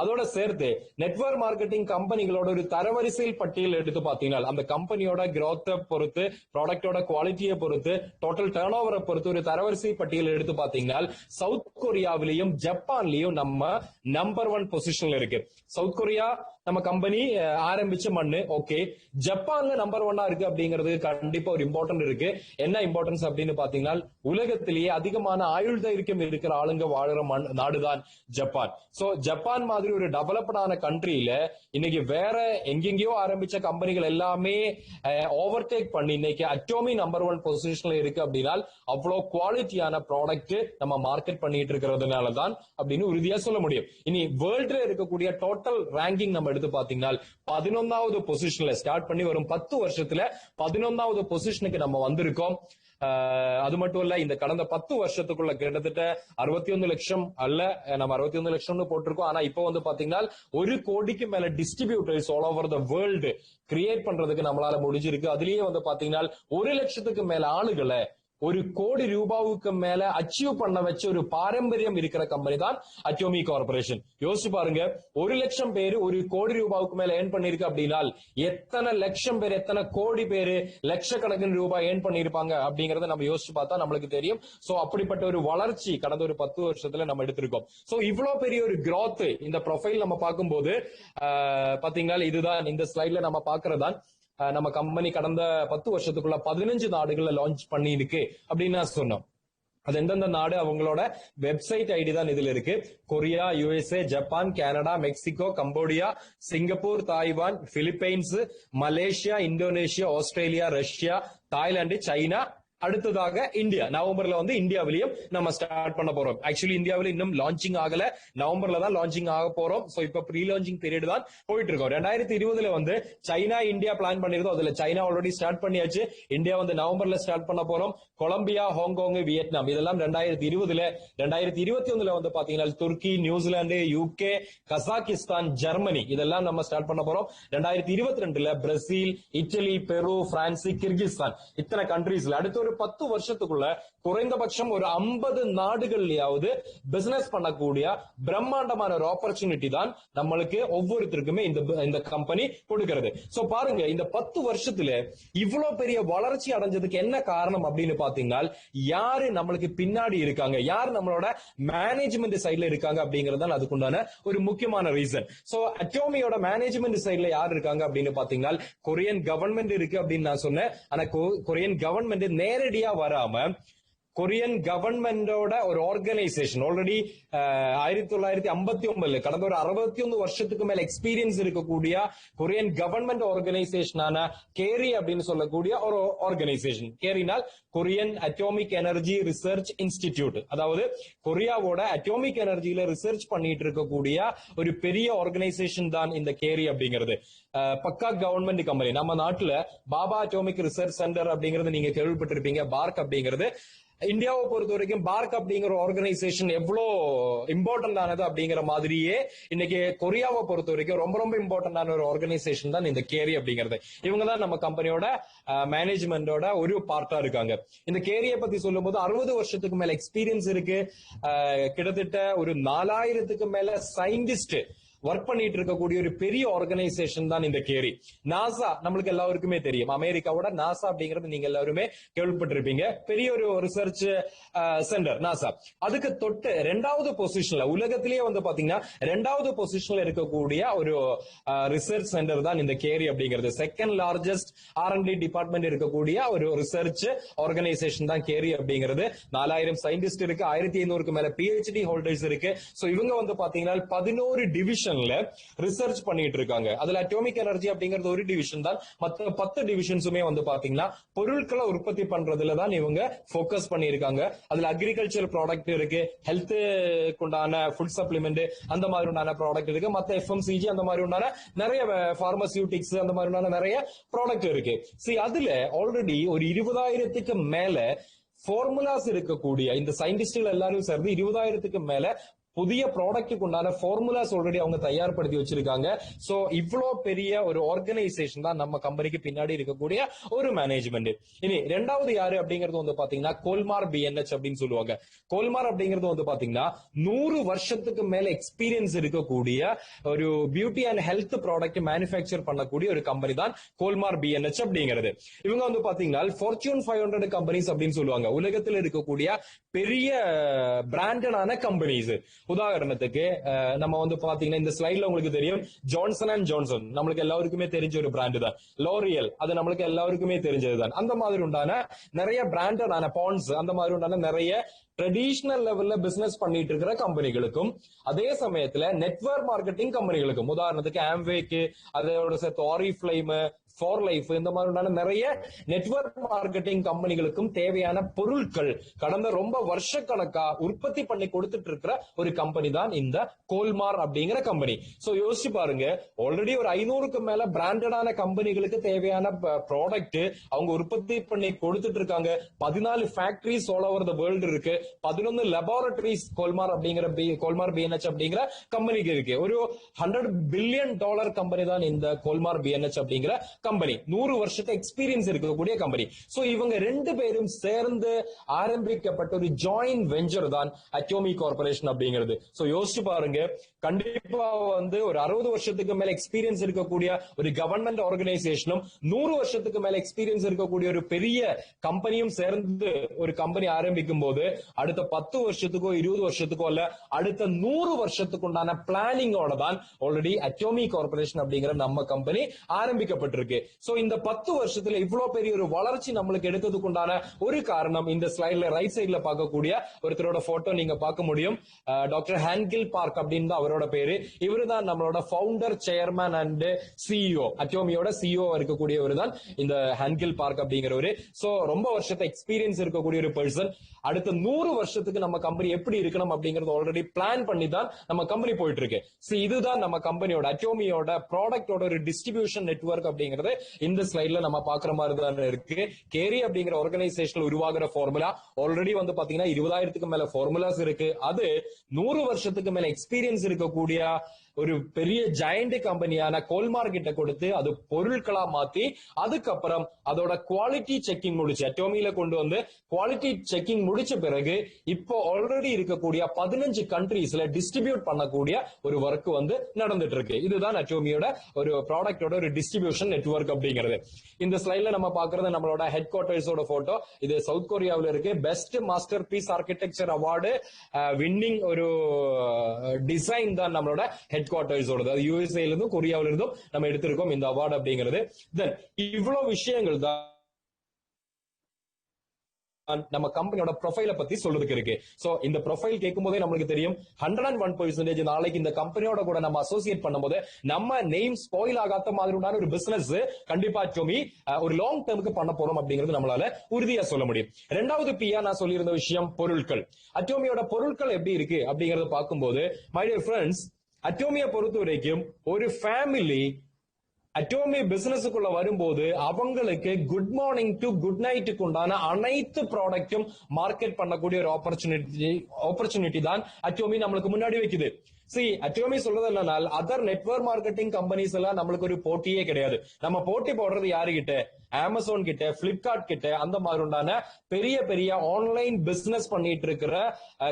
அதோட சேர்த்து நெட்வொர்க் மார்க்கெட்டிங் கம்பெனிகளோட ஒரு தரவரிசையில் பட்டியல் எடுத்து பாத்தீங்கன்னா அந்த கம்பெனியோட கிரோத்தை பொறுத்து, ப்ராடக்டோட குவாலிட்டியை பொறுத்து, டோட்டல் டர்ன் ஓவரை பொறுத்து ஒரு தரவரிசை பட்டியல் எடுத்து பாத்தீங்கன்னா சவுத் கொரியாவிலையும் ஜப்பான்லயும் நம்ம நம்பர் 1 பொசிஷன்ல இருக்கு. சவுத் கொரியா நம்ம கம்பெனி ஆரம்பிச்ச மண்ணு ஓகே, ஜப்பான்ல நம்பர் 1 இருக்கு அப்படிங்கிறது கண்டிப்பா ஒரு இம்பார்ட்டன்ட் இருக்கு. என்ன இம்பார்ட்டன்ஸ் அப்படின்னு பாத்தீங்கன்னா உலகத்திலேயே அதிகமான ஆயுள் தைரியம் இருக்கிற ஆளுங்க வாழற நாடுதான் ஜப்பான். சோ ஜப்பான் மாதிரி ஒரு டெவலப்டான கண்ட்ரியில இன்னைக்கு வேற எங்கெங்கயோ ஆரம்பிச்ச கம்பெனிகள் எல்லாமே ஓவர்டேக் பண்ணி இன்னைக்கு அட்டோமி நம்பர் 1 பொசிஷன்ல இருக்கு அப்படின்னா அவ்வளவு குவாலிட்டியான ப்ராடக்ட் நம்ம மார்க்கெட் பண்ணிட்டு இருக்கிறதுனால தான் அப்படின்னு உறுதியா சொல்ல முடியும். இனி வேர்ல்ட்ல இருக்கக்கூடிய டோட்டல் ரேங்கிங் நம்ம எடுத்து பாத்தீங்கன்னா 11வது பொசிஷன்ல ஸ்டார்ட் பண்ணி வரும் 10 வருஷத்துல 11வது பொசிஷனுக்கு நம்ம வந்திருக்கோம். அது மட்டும் இல்ல, இந்த கடந்த 10 வருஷத்துக்குள்ள கிட்டத்தட்ட 61 லட்சம் அல்ல, நம்ம 61 லட்சம்னு போட்டிருக்கோம். ஆனா இப்போ வந்து பாத்தீங்கன்னா 1 கோடிக்கு மேல distributors all over the world create பண்றதுக்கு நம்மளால முடிஞ்சிருக்கு. அதுலயே வந்து பாத்தீங்கன்னா 1 லட்சத்துக்கு மேல ஆளுகளை 1 கோடி ரூபாவுக்கு மேல அச்சீவ் பண்ண வச்ச ஒரு பாரம்பரியம் இருக்கிற கம்பெனி தான் அட்டோமி கார்பரேஷன். யோசிச்சு பாருங்க, 1 லட்சம் பேரு 1 கோடி ரூபாவுக்கு மேல ஏர்ன் பண்ணிருக்கு அப்படின்னா எத்தனை லட்சம் பேர், எத்தனை கோடி பேரு லட்சக்கணக்கிന് ரூபாய் ஏர்ன் பண்ணிருப்பாங்க அப்படிங்கறத நம்ம யோசிச்சு பார்த்தா நம்மளுக்கு தெரியும். சோ அப்படிப்பட்ட ஒரு வளர்ச்சி கடந்த ஒரு 10 வருஷத்துல நம்ம எடுத்திருக்கோம். சோ இவ்வளவு பெரிய ஒரு growth இந்த ப்ரொஃபைல் நம்ம பார்க்கும்போது பாத்தீங்கன்னா இதுதான் இந்த ஸ்லைட்ல நம்ம பாக்குறதான் நம்ம கம்பெனி கடந்த 10 வருஷத்துக்குள்ள 15 நாடுகள்ல லான்ச் பண்ணி இருக்கு அப்படின்னு நான் சொன்னோம். அது எந்தெந்த நாடு, அவங்களோட வெப்சைட் ஐடி தான் இதுல இருக்கு. Korea, USA, Japan, Canada, Mexico, Cambodia, Singapore, Taiwan, Philippines, Malaysia, Indonesia, Australia, Russia, Thailand, China, அடுத்ததாக இந்தியா. நவம்பர்ல வந்து இந்தியாவிலையும் நம்ம ஸ்டார்ட் பண்ண போறோம். ஆக்சுவலி இந்தியாவில இன்னும் லான்ச்சிங் ஆகல, நவம்பர்ல தான் லான்ச்சிங் ஆக போறோம். சோ இப்ப ப்ரீ லான்ச்சிங் பீரியட் தான் போயிட்டு இருக்கோம். 2020ல வந்து சைனா, இந்தியா பிளான் பண்ணிருந்தோம். அதுல சைனா ஆல்ரெடி ஸ்டார்ட் பண்ணியாச்சு. இந்தியா வந்து நவம்பர்ல ஸ்டார்ட் பண்ண போறோம். கொலம்பியா, ஹாங்காங், வியட்நாம் இதெல்லாம் 2020ல. 2021ல வந்து பாத்தீங்கன்னா துருக்கி, நியூசிலாந்து, யூகே, கசாகிஸ்தான், ஜெர்மனி இதெல்லாம் நம்ம ஸ்டார்ட் பண்ண போறோம். 2022ல பிரேசில், இட்டலி, பெரு, பிரான்ஸ், கிர்கிஸ்தான் இத்தனை கண்ட்ரீஸ்ல அடுத்த ஒரு 10 வருஷத்துக்குள்ள குறைந்தபட்சம் ஒரு 50 நாடுகள்லயாவது பிசினஸ் பண்ணக்கூடிய பிரம்மாண்டமான ஒரு ஆப்பர்ச்சுனிட்டி தான் நம்மளுக்கு ஒவ்வொருத்தருக்குமே இந்த கம்பெனி கொடுக்கிறது. சோ பாருங்க, இந்த 10 வருஷத்துல இவ்வளவு பெரிய வளர்ச்சி அடைஞ்சதுக்கு என்ன காரணம் அப்படின்னு பாத்தீங்கன்னா யாரு நம்மளுக்கு பின்னாடி இருக்காங்க, யார் நம்மளோட மேனேஜ்மெண்ட் சைட்ல இருக்காங்க அப்படிங்கறது தான் அதுக்குண்டான ஒரு முக்கியமான ரீசன். சோ அட்டோமியோட மேனேஜ்மெண்ட் சைட்ல யார் இருக்காங்க அப்படின்னு பாத்தீங்கன்னா கொரியன் கவர்மெண்ட் இருக்கு அப்படின்னு நான் சொன்னேன். ஆனா கொரியன் கவர்மெண்ட் நேரடியா வராம கொரியன் கவர்மெண்டோட ஒரு ஆர்கனைசேஷன் ஆல்ரெடி 1959 கடந்த ஒரு 61 வருஷத்துக்கு மேல எக்ஸ்பீரியன்ஸ் இருக்கக்கூடிய கொரியன் கவர்மெண்ட் ஆர்கனைசேஷனான கேரி அப்படின்னு சொல்லக்கூடிய ஒரு ஆர்கனைசேஷன். கேரினால் Korean atomic energy research institute, அதாவது கொரியாவோட அட்டோமிக் எனர்ஜியில ரிசர்ச் பண்ணிட்டு இருக்கக்கூடிய ஒரு பெரிய ஆர்கனைசேஷன் தான் இந்த கேரி அப்படிங்கிறது. பக்கா கவர்மெண்ட் கம்பெனி. நம்ம நாட்டுல பாபா அட்டோமிக் ரிசர்ச் சென்டர் அப்படிங்கறது நீங்க கேள்விப்பட்டிருப்பீங்க, பார்க் அப்படிங்கிறது. இந்தியாவை பொறுத்த வரைக்கும் பார்க் அப்படிங்கிற ஆர்கனைசேஷன் எவ்வளவு இம்பார்ட்டன்ட் ஆனது அப்படிங்கிற மாதிரியே இன்னைக்கு கொரியாவை பொறுத்த வரைக்கும் ரொம்ப ரொம்ப இம்பார்ட்டன்டான ஒரு ஆர்கனைசேஷன் தான் இந்த கேரி அப்படிங்கிறது. இவங்க தான் நம்ம கம்பெனியோட மேனேஜ்மெண்டோட ஒரு பார்ட்டா இருக்காங்க. இந்த கேரியை பத்தி சொல்லும் போது 60 வருஷத்துக்கு மேல எக்ஸ்பீரியன்ஸ் இருக்கு. கிட்டத்தட்ட ஒரு 4000க்கு மேல சயின்டிஸ்ட் ஒர்க் பண்ணிட்டு இருக்கக்கூடிய ஒரு பெரிய ஆர்கனைசேஷன் தான் இந்த கேரி. நாசா நம்மளுக்கு எல்லாருக்குமே தெரியும், அமெரிக்காவோட நாசா அப்படிங்கறது நீங்க எல்லாருமே கேள்விப்பட்டிருப்பீங்க. பெரிய ஒரு ரிசர்ச் சென்டர் நாசா. அதுக்கு தொட்டு 2வது பொசிஷன்ல உலகத்திலேயே வந்து பாத்தீங்கன்னா 2வது பொசிஷன்ல இருக்கக்கூடிய ஒரு ரிசர்ச் சென்டர் தான் இந்த கேரி அப்படிங்கிறது. செகண்ட் லார்ஜஸ்ட் R&D டிபார்ட்மெண்ட் இருக்கக்கூடிய ஒரு ரிசர்ச் ஆர்கனைசேஷன் தான் கேரி அப்படிங்கிறது. 4000 சயின்டிஸ்ட் இருக்கு, 1500க்கு மேல PhD ஹோல்டர்ஸ் இருக்கு. சோ இவங்க வந்து பாத்தீங்கன்னா 11 டிவிஷன் ரிசர்ச் பண்ணிட்டு இருக்காங்க. அதுல அட்டோமிக் எனர்ஜி அப்படிங்கிறது ஒரு டிவிஷன் தான். மற்ற 10 டிவிஷன்ஸுமே வந்து பாத்தீங்கன்னா பொருட்களை உற்பத்தி பண்றதுல தான் இவங்க போக்கஸ் பண்ணிருக்காங்க. அதுல அக்ரிகல்ச்சர் ப்ராடக்ட் இருக்கு, ஹெல்த் உண்டான ஃபுட் சப்ளிமெண்ட் அந்த மாதிரி உண்டான ப்ராடக்ட் இருக்கு, மத்த FMCG அந்த மாதிரி உண்டான நிறைய பார்மசியூட்டிக்ஸ் அந்த மாதிரி உண்டான நிறைய ப்ராடக்ட் இருக்கு. அதுல ஆல்ரெடி ஒரு 20,000க்கு மேல ஃபார்முலாஸ் இருக்கக்கூடிய இந்த சயின்டிஸ்ட்கள் எல்லாரும் சேர்ந்து 20,000க்கு மேல புதிய ப்ராடக்ட்டுக்கு உண்டான ஃபார்முலாஸ் ஆல்ரெடி அவங்க தயார்படுத்தி வச்சிருக்காங்க. சோ இவ்வளோ பெரிய ஒரு ஆர்கனைசேஷன் தான் நம்ம கம்பெனிக்கு பின்னாடி இருக்கக்கூடிய ஒரு மேனேஜ்மெண்ட். இனி 2வது யாரு அப்படிங்கிறது வந்து பாத்தீங்கன்னா கோல்மார் BNH அப்படின்னு சொல்லுவாங்க. கோல்மார் அப்படிங்கிறது வந்து பாத்தீங்கன்னா 100 வருஷத்துக்கு மேல எக்ஸ்பீரியன்ஸ் இருக்கக்கூடிய ஒரு beauty and health product manufacture பண்ணக்கூடிய ஒரு கம்பெனி தான் கோல்மார் BNH அப்படிங்கிறது. இவங்க வந்து பாத்தீங்கன்னா Fortune 500 கம்பெனிஸ் அப்படின்னு சொல்லுவாங்க. உலகத்தில் இருக்கக்கூடிய பெரிய பிராண்டடான கம்பெனிஸ். உதாரணத்துக்கு நம்ம வந்து பாத்தீங்கன்னா இந்த ஸ்லைட்ல உங்களுக்கு தெரியும் ஜான்சன் அண்ட் ஜான்சன் நம்மளுக்கு எல்லாருக்குமே தெரிஞ்ச ஒரு பிராண்ட் தான். லோரியல் அது நம்மளுக்கு எல்லாருக்குமே தெரிஞ்சதுதான். அந்த மாதிரி உண்டான நிறைய பிராண்டடான பாண்ட்ஸ் அந்த மாதிரி உண்டான நிறைய ட்ரெடிஷனல் லெவல்ல பிசினஸ் பண்ணிட்டு இருக்கிற கம்பெனிகளுக்கும் அதே சமயத்துல நெட்வொர்க் மார்க்கெட்டிங் கம்பெனிகளுக்கும், உதாரணத்துக்கு ஆம்வேக்கு, அதோட சேர்த்து ஆரிஃப்ளைம், ஃபார் லைஃப், இந்த மாதிரியான நிறைய நெட்வொர்க் மார்க்கெட்டிங் கம்பெனிகளுக்கும் தேவையான பொருட்கள் கடந்த ரொம்ப வருஷக்கணக்கா உற்பத்தி பண்ணி கொடுத்துட்டு இருக்கிற ஒரு கம்பெனி தான் இந்த கோல்மார் அப்படிங்கிற கம்பெனி. சோ யோசிச்சு பாருங்க, ஆல்ரெடி ஒரு 500க்கு மேல பிராண்டடான கம்பெனிகளுக்கு தேவையான ப்ராடக்ட் அவங்க உற்பத்தி பண்ணி கொடுத்துட்டு இருக்காங்க. 14 factories all over the world இருக்கு. 11 லெபார்டரிஸ் கோல்மார் அப்படிங்கிற கோல்மார் பிஎன்எச் அப்படிங்கிற கம்பெனிக்கு இருக்கு. ஒரு $100 பில்லியன் கம்பெனி தான் இந்த கோல்மார் பிஎன்எச் அப்படிங்கிற கம்பெனி. 100 வருஷத்து எக்ஸ்பீரியன்ஸ் இருக்கக்கூடிய கம்பெனி. சோ இவங்க ரெண்டு பேரும் சேர்ந்து ஆரம்பிக்கப்பட்ட ஒரு ஜாயிண்ட் வெஞ்சர் தான் அட்டோமி கார்பரேஷன் அப்படிங்கிறது. சோ யோசிச்சு பாருங்க, கண்டிப்பா ஒரு 60 வருஷத்துக்கு மேல எக்ஸ்பீரியன்ஸ் இருக்கக்கூடிய ஒரு கவர்மெண்ட் ஆர்கனைசேஷனும் 100 வருஷத்துக்கு மேல எக்ஸ்பீரியன்ஸ் இருக்கக்கூடிய ஒரு பெரிய கம்பெனியும் சேர்ந்து ஒரு கம்பெனி ஆரம்பிக்கும் போது அடுத்த 10 வருஷத்துக்கோ 20 வருஷத்துக்கோ அல்ல, அடுத்த 100 வருஷத்துக்கு உண்டான பிளானிங்கோட தான் ஆல்ரெடி அட்டோமி கார்பரேஷன் அப்படிங்கிற நம்ம கம்பெனி ஆரம்பிக்கப்பட்டிருக்கு. சோ இந்த 10 வருஷத்துல இவ்வளவு பெரிய ஒரு வளர்ச்சி நம்மளுக்கு எடுத்ததுக்கு உண்டான ஒரு காரணம் இந்த ஸ்லைட்ல ரைட் சைட்ல பார்க்கக்கூடிய ஒருத்தரோட போட்டோ நீங்க பார்க்க முடியும். டாக்டர் ஹான்கில் பார்க் அப்படின்னு தான் அவரோட பேரு. இவரு தான் நம்மளோட ஃபவுண்டர், சேர்மன் அண்ட் சிஇஓ, அட்டோமியோட சிஇஓ இருக்கக்கூடியவர் தான் இந்த ஹான்கில் பார்க் அப்படிங்கிறவரு. சோ ரொம்ப வருஷத்தை எக்ஸ்பீரியன்ஸ் இருக்கக்கூடிய ஒரு பர்சன். அடுத்த 100 வருஷத்துக்கு நம்ம கம்பெனி எப்படி இருக்கணும் அப்படிங்கறது ஆல்ரெடி பிளான் பண்ணி தான் நம்ம கம்பெனி போயிட்டு இருக்கு. இதுதான் நம்ம கம்பெனியோட அட்டோமியோட ப்ராடக்டோட ஒரு டிஸ்ட்ரிபியூஷன் நெட்வொர்க் அப்படிங்கறது இந்த ஸ்லைட்ல நம்ம பாக்குற மாதிரி தான் இருக்கு. கேரி அப்படிங்கிற ஆர்கனைசேஷன் உருவாகிற ஃபார்முலா ஆல்ரெடி பாத்தீங்கன்னா 20,000க்கு மேல ஃபார்முலாஸ் இருக்கு. அது 100 வருஷத்துக்கு மேல எக்ஸ்பீரியன்ஸ் இருக்கக்கூடிய ஒரு பெரிய ஜெயண்ட் கம்பெனியான கோல்மார் கிட்ட கொடுத்து அது பொருட்களா மாத்தி அதுக்கப்புறம் அதோட குவாலிட்டி செக்கிங் முடிச்சு அட்டோமியில கொண்டு வந்து குவாலிட்டி செக்கிங் முடிச்ச பிறகு இப்போ ஆல்ரெடி இருக்கக்கூடிய 15 கண்ட்ரீஸ்ல டிஸ்ட்ரிபியூட் பண்ணக்கூடிய ஒரு ஒர்க் நடந்துட்டு இருக்கு. இதுதான் அட்டோமியோட ஒரு ப்ராடக்டோட ஒரு டிஸ்ட்ரிபியூஷன் நெட்வொர்க் அப்படிங்கிறது. இந்த ஸ்லைட்ல நம்ம பாக்குறது நம்மளோட ஹெட் குவார்டர்ஸோட போட்டோ. இது சவுத் கொரியாவில் இருக்கு. Best masterpiece architecture award winning ஒரு டிசைன் தான் நம்மளோட ஹெட் குவார்டர்ஸோட, அதாவது யூஎஸ்ஏல இருந்தும் கொரியாவில இருந்தும் நம்ம எடுத்திருக்கோம் இந்த அவார்டு அப்படிங்கிறது. தென் இவ்வளவு விஷயங்கள் தான் நம்ம கம்பெனியோட ப்ரொஃபைல பத்தி சொல்றதுக்கு இருக்கு. சோ இந்த ப்ரொஃபைல் கேட்கும் போதே நம்மளுக்கு தெரியும் 101% நாளைக்கு இந்த கம்பெனியோட கூட நம்ம அசோசியேட் பண்ணும்போது நம்ம நேம் ஸ்பாயில் ஆகாத மாதிரியான ஒரு பிசினஸ் கண்டிப்பா அட்டோமி ஒரு லாங் டேர்முக்கு பண்ண போறோம் அப்படிங்கிறது நம்மளால உறுதியா சொல்ல முடியும். ரெண்டாவது பியா நான் சொல்லியிருந்த விஷயம் பொருட்கள். அட்டோமியோட பொருட்கள் எப்படி இருக்கு அப்படிங்கறத பார்க்கும்போது மை டியர் ஃப்ரெண்ட்ஸ், அட்டோமியை பொறுத்த வரைக்கும் ஒரு ஃபேமிலி அட்டோமி பிசினஸுக்குள்ள வரும்போது அவங்களுக்கு குட் மார்னிங் டு குட் நைட்டுக்கு உண்டான அனைத்து ப்ராடக்டும் மார்க்கெட் பண்ணக்கூடிய ஒரு ஆப்பர்ச்சுனிட்டி தான் அட்டோமி நம்மளுக்கு முன்னாடி வைக்குது. அட்டோமி சொல்றது என்னன்னா, அதர் நெட்வொர்க் மார்க்கெட்டிங் கம்பெனிஸ் எல்லாம் நம்மளுக்கு ஒரு போட்டியே கிடையாது. நம்ம போட்டி போடுறது யாருகிட்ட? அமேசான் கிட்ட, பிளிப்கார்ட் கிட்ட, அந்த மாதிரி உண்டான பெரிய பெரிய ஆன்லைன் பிசினஸ் பண்ணிட்டு இருக்கிற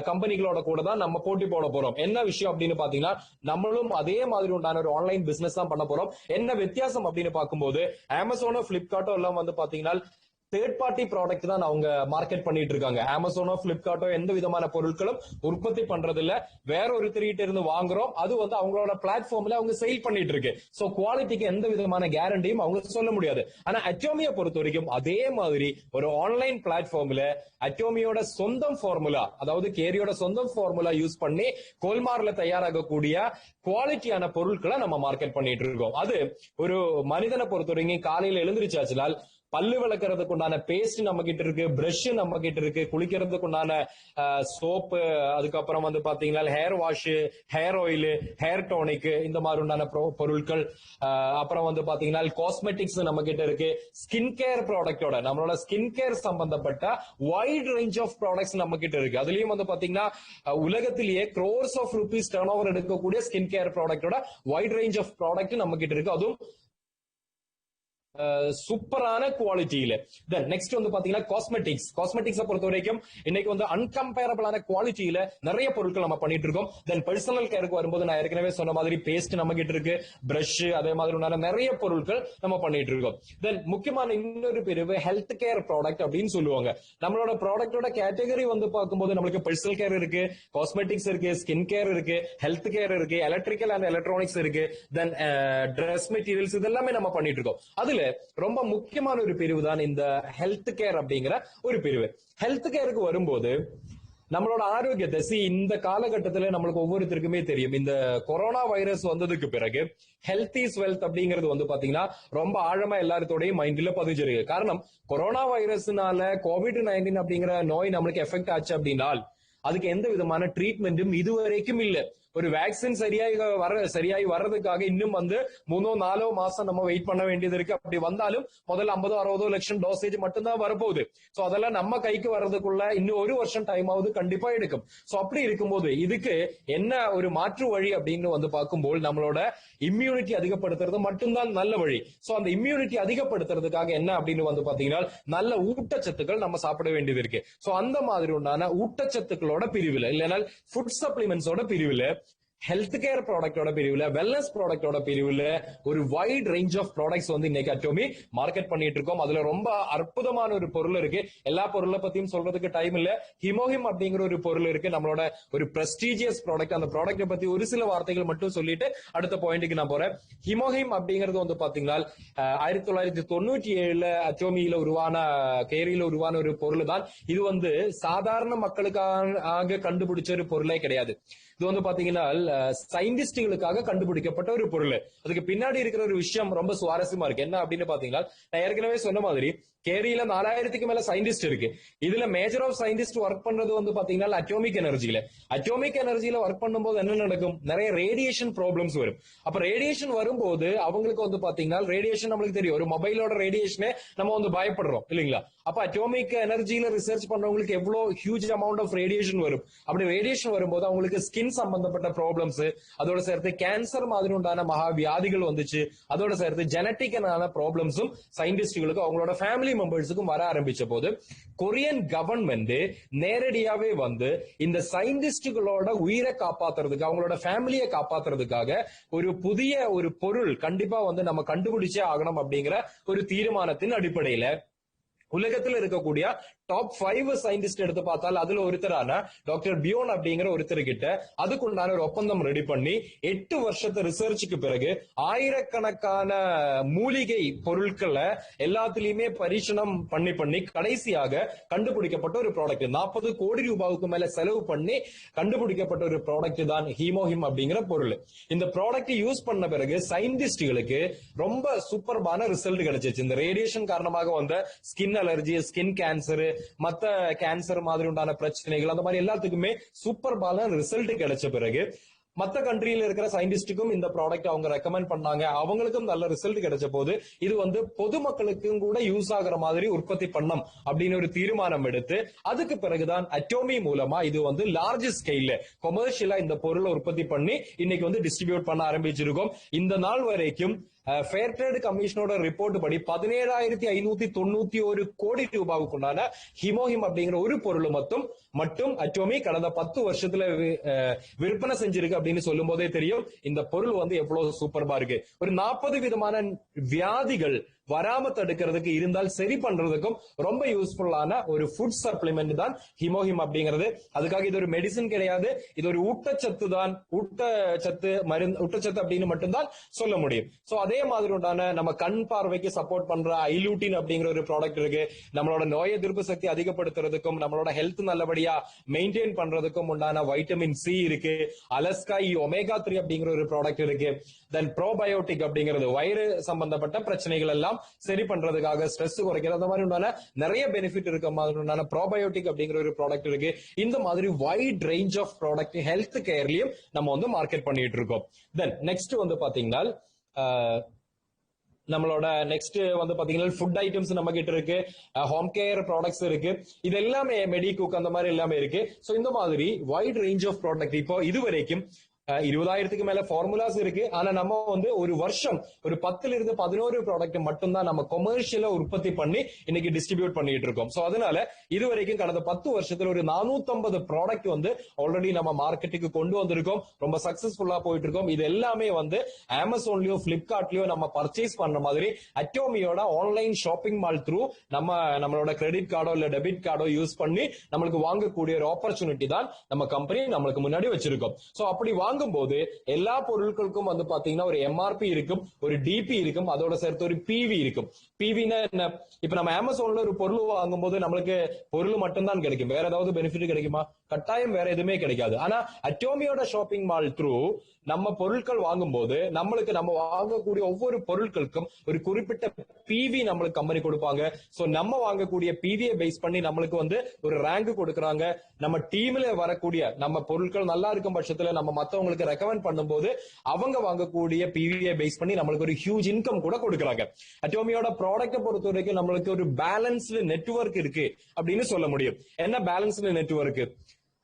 கம்பெனிகளோட கூட தான் நம்ம போட்டி போட போறோம். என்ன விஷயம் அப்படின்னு பாத்தீங்கன்னா, நம்மளும் அதே மாதிரி உண்டான ஒரு ஆன்லைன் பிசினஸ் தான் பண்ண போறோம். என்ன வித்தியாசம் அப்படின்னு பார்க்கும்போது அமேசானோ பிளிப்கார்ட்டோ எல்லாம் பாத்தீங்கன்னா தேர்ட் பார்ட்டி ப்ராடக்ட் தான் அவங்க மார்க்கெட் பண்ணிட்டு இருக்காங்க. அமேசானோ பிளிப்கார்ட்டோ எந்த விதமான பொருட்களும் உற்பத்தி பண்றது இல்ல, வேற ஒருத்தர்கிட்ட இருந்து வாங்குறோம். அது அவங்களோட பிளாட்ஃபார்ம்ல அவங்க சேல் பண்ணிட்டு இருக்கு. சோ குவாலிட்டிக்கு எந்த விதமான கேரண்டியும் அவங்க சொல்ல முடியாது. ஆனா அட்டோமியை பொறுத்த வரைக்கும் அதே மாதிரி ஒரு ஆன்லைன் பிளாட்ஃபார்ம்ல அட்டோமியோட சொந்தம் ஃபார்முலா, அதாவது கேரியோட சொந்தம் ஃபார்முலா யூஸ் பண்ணி கோல்மார்ல தயாராகக்கூடிய குவாலிட்டியான பொருட்களை நம்ம மார்க்கெட் பண்ணிட்டு இருக்கோம். அது ஒரு மனிதனை பொறுத்த வரைக்கும் காலையில எழுந்திருச்சாச்சுனால் பல்லு விளக்குறதுக்கு உண்டான பேஸ்ட் நம்ம கிட்ட இருக்கு, பிரஷ் நம்ம கிட்ட இருக்கு, குளிக்கிறதுக்கு உண்டான சோப்பு, அதுக்கப்புறம் பாத்தீங்கன்னா hair wash, hair oil, hair tonic, இந்த மாதிரி உண்டான பொருட்கள். அப்புறம் பாத்தீங்கன்னா காஸ்மெட்டிக்ஸ் நம்ம கிட்ட இருக்கு. ஸ்கின் கேர் ப்ராடக்டோட நம்மளோட ஸ்கின் கேர் சம்பந்தப்பட்ட வைட் ரேஞ்ச் ஆஃப் ப்ராடக்ட்ஸ் நம்ம கிட்ட இருக்கு. அதுலயும் பாத்தீங்கன்னா உலகத்திலேயே crores of rupees turnover எடுக்கக்கூடிய ஸ்கின் கேர் ப்ராடக்டோட வைட் ரேஞ்ச் ஆஃப் ப்ராடக்ட் நம்ம கிட்ட இருக்கு. அதுவும் சூப்பரான குவாலிட்டியில. தென் நெக்ஸ்ட் பாத்தீங்கன்னா காஸ்மெட்டிக்ஸ் பொறுத்த வரைக்கும் இன்னைக்கு அன்கம்பேரபிளான குவாலிட்டியில நிறைய பொருட்கள் நம்ம பண்ணிட்டு இருக்கோம். தென் பர்சனல் கேருக்கு வரும்போது நான் ஏற்கனவே சொன்ன மாதிரி பேஸ்ட் நம்ம கிட்ட இருக்கு, பிரஷ், அதே மாதிரி நிறைய பொருட்கள் நம்ம பண்ணிட்டு இருக்கோம். தென் முக்கியமான இன்னொரு பிரிவு ஹெல்த் கேர் ப்ராடக்ட் அப்படின்னு சொல்லுவாங்க. நம்மளோட ப்ராடக்டோட கேட்டகரி பார்க்கும்போது நம்மளுக்கு பர்சனல் கேர் இருக்கு, காஸ்மெட்டிக்ஸ் இருக்கு, ஸ்கின் கேர் இருக்கு, ஹெல்த் கேர் இருக்கு, எலக்ட்ரிக்கல் அண்ட் எலக்ட்ரானிக்ஸ் இருக்கு, தென் ட்ரெஸ் மெட்டீரியல்ஸ், இதெல்லாமே நம்ம பண்ணிட்டு இருக்கோம். அதுல ரொம்ப முக்கியமான ஒரு பிரிவு தான் இந்த ஹெல்த் கேர் அப்படிங்கிற ஒரு பிரிவு. ஹெல்த் கேருக்கு வரும்போது நம்மளோட ஆரோக்கியத்தை இந்த காலகட்டத்துல நம்மளுக்கு ஒவ்வொருத்தருக்குமே தெரியும். இந்த கொரோனா வைரஸ் வந்ததுக்கு பிறகு ஹெல்த் இஸ் வெல்த் அப்படிங்கிறது வந்து பாத்தீங்கன்னா ரொம்ப ஆழமா எல்லாருத்தோடையும் மைண்ட்ல பதிஞ்சிருக்கு. காரணம், கொரோனா வைரஸ்னால COVID-19 அப்படிங்கிற நோய் நம்மளுக்கு எஃபெக்ட் ஆச்சு அப்படின்னா அதுக்கு எந்த விதமான ட்ரீட்மெண்ட்டும் இதுவரைக்கும் இல்ல. ஒரு வேக்சின் சரியாகி வர்றதுக்காக இன்னும் வந்து 3-4 மாசம் நம்ம வெயிட் பண்ண வேண்டியது இருக்கு. அப்படி வந்தாலும் முதல்ல 50-60 லட்சம் டோசேஜ் மட்டும்தான் வரப்போகுது. சோ அதெல்லாம் நம்ம கைக்கு வர்றதுக்குள்ள இன்னும் 1 வருஷம் டைம் ஆகுது கண்டிப்பா எடுக்கும். சோ அப்படி இருக்கும்போது இதுக்கு என்ன ஒரு மாற்று வழி அப்படின்னு வந்து பார்க்கும்போது நம்மளோட இம்யூனிட்டி அதிகப்படுத்துறது மட்டும்தான் நல்ல வழி. சோ அந்த இம்யூனிட்டி அதிகப்படுத்துறதுக்காக என்ன அப்படின்னு வந்து பாத்தீங்கன்னா நல்ல ஊட்டச்சத்துக்கள் நம்ம சாப்பிட வேண்டியது இருக்கு. சோ அந்த மாதிரி உண்டான ஊட்டச்சத்துக்களோட பிரிவுல இல்லைன்னா ஃபுட் சப்ளிமெண்ட்ஸோட பிரிவுல ஹெல்த் கேர் ப்ராடக்டோட பிரிவுல வெல்னஸ் ப்ராடக்டோட பிரிவுல ஒரு வைட் ரேஞ்ச் ஆஃப் ப்ராடக்ட்ஸ் வந்து இன்னைக்கு அட்டோமி மார்க்கெட் பண்ணிட்டு இருக்கோம். அதுல ரொம்ப அற்புதமான ஒரு பொருள் இருக்கு. எல்லா பொருளை பத்தியும் சொல்றதுக்கு டைம் இல்ல. ஹிமோஹிம் அப்படிங்கிற ஒரு பொருள் இருக்கு, நம்மளோட ஒரு பிரஸ்டீஜியஸ் ப்ராடக்ட். அந்த ப்ராடக்ட்டை பத்தி ஒரு சில வார்த்தைகள் மட்டும் சொல்லிட்டு அடுத்த பாயிண்ட்டுக்கு நான் போறேன். ஹிமோஹிம் அப்படிங்கிறது வந்து பாத்தீங்கன்னா 1997 அட்டோமியில உருவான கேரியில உருவான ஒரு பொருள் தான். இது வந்து சாதாரண மக்களுக்காக கண்டுபிடிச்ச ஒரு பொருளே கிடையாது. இது வந்து பாத்தீங்கன்னா சயின்டிஸ்டுகளுக்காக கண்டுபிடிக்கப்பட்ட ஒரு பொருள். அதுக்கு பின்னாடி இருக்கிற ஒரு விஷயம் ரொம்ப சுவாரஸ்யமா இருக்கு. என்ன அப்படின்னு பாத்தீங்கன்னா, நான் ஏற்கனவே சொன்ன மாதிரி கேரியில 4000க்கு மேல சயின்டிஸ்ட் இருக்கு. இதுல மேஜர் ஆஃப் சயின்டிஸ்ட் ஒர்க் பண்றது வந்து பாத்தீங்கன்னா அட்டோமிக் எனர்ஜில ஒர்க் பண்ணும்போது என்ன நடக்கும், நிறைய ரேடியேஷன் ப்ராப்ளம்ஸ் வரும். அப்ப ரேடியேஷன் வரும்போது அவங்களுக்கு வந்து பாத்தீங்கன்னா ரேடியேஷன் நம்மளுக்கு தெரியும், ஒரு மொபைலோட ரேடியேஷனே நம்ம வந்து பயப்படுறோம் இல்லைங்களா. அப்ப அட்டோமிக் எனர்ஜியில ரிசர்ச் பண்றவங்களுக்கு எவ்வளவு ஹியூஜ் அமௌண்ட் ஆஃப் ரேடியேஷன் வரும். அப்படி ரேடியேஷன் வரும்போது அவங்களுக்கு ஸ்கின் சம்பந்தப்பட்ட ப்ராப்ளம்ஸ், அதோட சேர்த்து கேன்சர் மாதிரி உண்டான மகா வியாதிகள் வந்துச்சு. அதோட சேர்த்து ஜெனட்டிக்கான ப்ராப்ளம்ஸும் சயின்டிஸ்டுகளுக்கு அவங்களோட ஃபேமிலி மெம்பர்ஸுக்கும் வர ஆரம்பிச்ச போது கொரியன் கவர்மெண்ட் நேரடியாவே வந்து இந்த சயின்டிஸ்டுகளோட உயிரை காப்பாத்துறதுக்கு அவங்களோட ஃபேமிலியை காப்பாத்துறதுக்காக ஒரு புதிய ஒரு பொருள் கண்டிப்பா வந்து நம்ம கண்டுபிடிச்சே ஆகணும் அப்படிங்கிற ஒரு தீர்மானத்தின் அடிப்படையில உலகத்தில் இருக்கக்கூடிய டாப் 5 சயின்டிஸ்ட் எடுத்து பார்த்தால் அதுல ஒருத்தரான டாக்டர் பியோன் அப்படிங்கிற ஒருத்தர்கிட்ட அதுக்குண்டான ஒரு ஒப்பந்தம் ரெடி பண்ணி 8 வருஷத்து ரிசர்ச்சுக்கு பிறகு ஆயிரக்கணக்கான மூலிகை பொருட்களை எல்லாத்திலயுமே பரீட்சணம் பண்ணி கடைசியாக கண்டுபிடிக்கப்பட்ட ஒரு ப்ராடக்ட். 40 கோடி ரூபாய்க்கு மேல செலவு பண்ணி கண்டுபிடிக்கப்பட்ட ஒரு ப்ராடக்ட் தான் ஹீமோஹிம் அப்படிங்கிற பொருள். இந்த ப்ராடக்ட் யூஸ் பண்ண பிறகு சயின்டிஸ்டுகளுக்கு ரொம்ப சூப்பர்பான ரிசல்ட் கிடைச்சிச்சு. இந்த ரேடியேஷன் காரணமாக வந்த ஸ்கின் அலர்ஜி, ஸ்கின் கேன்சர், மத்த கேன்சர் மாதிரி உண்டான பிரச்சனைகள், அந்த மாதிரி எல்லாத்துக்குமே சூப்பர் பால ரிசல்ட் கிடைச்ச பிறகு மத்த கண்ட்ரியில இருக்கிற சயின்டிஸ்டுக்கும் இந்த ப்ராடக்ட் அவங்க ரெக்கமெண்ட் பண்ணாங்க. அவங்களுக்கும் நல்ல ரிசல்ட் கிடைச்ச போது இது வந்து பொதுமக்களுக்கும் கூட யூஸ் ஆகுற மாதிரி உற்பத்தி பண்ணணும் அப்படின்னு ஒரு தீர்மானம் எடுத்து அதுக்கு பிறகுதான் அட்டோமி மூலமா இது வந்து லார்ஜ் ஸ்கேல்ல கொமர்ஷியலா இந்த பொருளை உற்பத்தி பண்ணி இன்னைக்கு வந்து டிஸ்ட்ரிபியூட் பண்ண ஆரம்பிச்சிருக்கோம். இந்த நாள் வரைக்கும் ஃபேர் ட்ரேட் கமிஷனோட ரிப்போர்ட் படி 17,591 கோடி ரூபாய்க்குண்டான ஹிமோஹிம் அப்படிங்கிற ஒரு பொருள் மட்டும் அட்டோமி கடந்த 10 வருஷத்துல விற்பனை செஞ்சிருக்கு அப்படின்னு சொல்லும் போதே தெரியும் இந்த பொருள் வந்து எவ்வளவு சூப்பர்பா இருக்கு. ஒரு 40 விதமான வியாதிகள் வராம தடுக்கிறதுக்கு இருந்தால் சரி பண்றதுக்கும் ரொம்ப யூஸ்ஃபுல்லான ஒரு ஃபுட் சப்ளிமெண்ட் தான் ஹிமோஹிம் அப்படிங்கிறது. அதுக்காக இது ஒரு மெடிசன் கிடையாது, இது ஒரு ஊட்டச்சத்து தான். ஊட்டச்சத்து அப்படின்னு மட்டும்தான் சொல்ல முடியும். சோ அதே மாதிரி உண்டான நம்ம கண் பார்வைக்கு சப்போர்ட் பண்ற ஐலூட்டின் அப்படிங்கிற ஒரு ப்ராடக்ட் இருக்கு. நம்மளோட நோய் எதிர்ப்பு சக்தி அதிகப்படுத்துறதுக்கும் நம்மளோட ஹெல்த் நல்லபடியா மெயின்டைன் பண்றதுக்கும் உண்டான வைட்டமின் சி இருக்கு. அலஸ்காய் ஒமேகா 3 அப்படிங்கிற ஒரு ப்ராடக்ட் இருக்கு. தென் ப்ரோபயோட்டிக் அப்படிங்கிறது வயிறு சம்பந்தப்பட்ட பிரச்சனைகள் எல்லாம் சரி பண்றதுக்காக, ஸ்ட்ரெஸ் குறைக்கிறது, அந்த மாதிரி உண்டான நிறைய பெனிஃபிட் இருக்க மாதிரி உண்டான ப்ரோபயோட்டிக் அப்படிங்கிற ஒரு ப்ராடக்ட் இருக்கு. இந்த மாதிரி wide range of product health கேர்லயும் நம்ம வந்து மார்க்கெட் பண்ணிட்டு இருக்கோம். தென் நெக்ஸ்ட் வந்து பாத்தீங்கன்னா நம்மளோட நெக்ஸ்ட் வந்து பாத்தீங்கன்னா ஃபுட் ஐட்டம்ஸ் நம்ம கிட்ட இருக்கு, ஹோம் கேர் ப்ராடக்ட்ஸ் இருக்கு. இது எல்லாமே மெடிகுக் அந்த மாதிரி எல்லாமே இருக்கு. சோ இந்த மாதிரி வைட் ரேஞ்ச் ஆஃப் ப்ராடக்ட் இப்போ இதுவரைக்கும் 20,000க்கு மேல ஃபார்முலாஸ் இருக்கு. ஆனா நம்ம வந்து ஒரு வருஷம் ஒரு 10 to 11 ப்ராடக்ட் மட்டும் தான் நம்ம கொமர்ஷியலா உற்பத்தி பண்ணி இன்னைக்கு டிஸ்ட்ரிபியூட் பண்ணிட்டு இருக்கோம். சோ அதனால இதுவரைக்கும் கடந்த 10 வருஷத்துல ஒரு 450 ப்ராடக்ட் வந்து ஆல்ரெடி நம்ம மார்க்கெட்டுக்கு கொண்டு வந்திருக்கோம். ரொம்ப சக்சஸ்ஃபுல்லா போயிட்டு இருக்கோம். இது எல்லாமே வந்து அமேசான்லயோ பிளிப்கார்ட்லயோ நம்ம பர்ச்சேஸ் பண்ற மாதிரி அட்டோமியோட ஆன்லைன் ஷாப்பிங் மால் த்ரூ நம்மளோட கிரெடிட் கார்டோ இல்ல டெபிட் கார்டோ யூஸ் பண்ணி நம்மளுக்கு வாங்கக்கூடிய ஒரு ஆப்பர்ச்சுனிட்டி தான் நம்ம கம்பெனி நம்மளுக்கு முன்னாடி வச்சிருக்கோம். சோ அப்படி வாங்கும் போது எல்லா பொருட்களுக்கும் வந்து பாத்தீங்கன்னா ஒரு எம்ஆர்பி இருக்கும், ஒரு டிபி இருக்கும், அதோட சேர்த்து ஒரு பிவி இருக்கும். பிவினா என்ன? இப்ப நம்ம அமேசான்ல ஒரு பொருள் வாங்கும் போது நம்மளுக்கு பொருள் மட்டும்தான் கிடைக்கும், வேற ஏதாவது பெனிஃபிட் கிடைக்குமா? கட்டாயம் வேற எதுவுமே கிடைக்காது. ஆனா அட்டோமியோட ஷாப்பிங் மால் த்ரூ நம்ம பொருட்கள் வாங்கும் போது நம்மளுக்கு நம்ம வாங்கக்கூடிய ஒவ்வொரு பொருட்களுக்கும் ஒரு குறிப்பிட்ட பிவி நம்மளுக்கு கம்பெனி கொடுப்பாங்க. சோ நம்ம வாங்கக்கூடிய பிவியை பேஸ் பண்ணி நம்மளுக்கு வந்து ஒரு ரேங்க் கொடுக்கறாங்க. நம்ம டீம்ல வரக்கூடிய நம்ம பொருட்கள் நல்லா இருக்கும் பட்சத்துல நம்ம மத்தவங்களுக்கு ரெக்கமெண்ட் பண்ணும்போது அவங்க வாங்கக்கூடிய பிவியை பேஸ் பண்ணி நம்மளுக்கு ஒரு ஹியூஜ் இன்கம் கூட கொடுக்கறாங்க. அட்டோமியோட ப்ராடக்ட்டை பொறுத்த வரைக்கும் நம்மளுக்கு ஒரு பேலன்ஸ்டு நெட்வொர்க் இருக்கு அப்படின்னு சொல்ல முடியும். என்ன பேலன்ஸ்டு நெட்வொர்க்?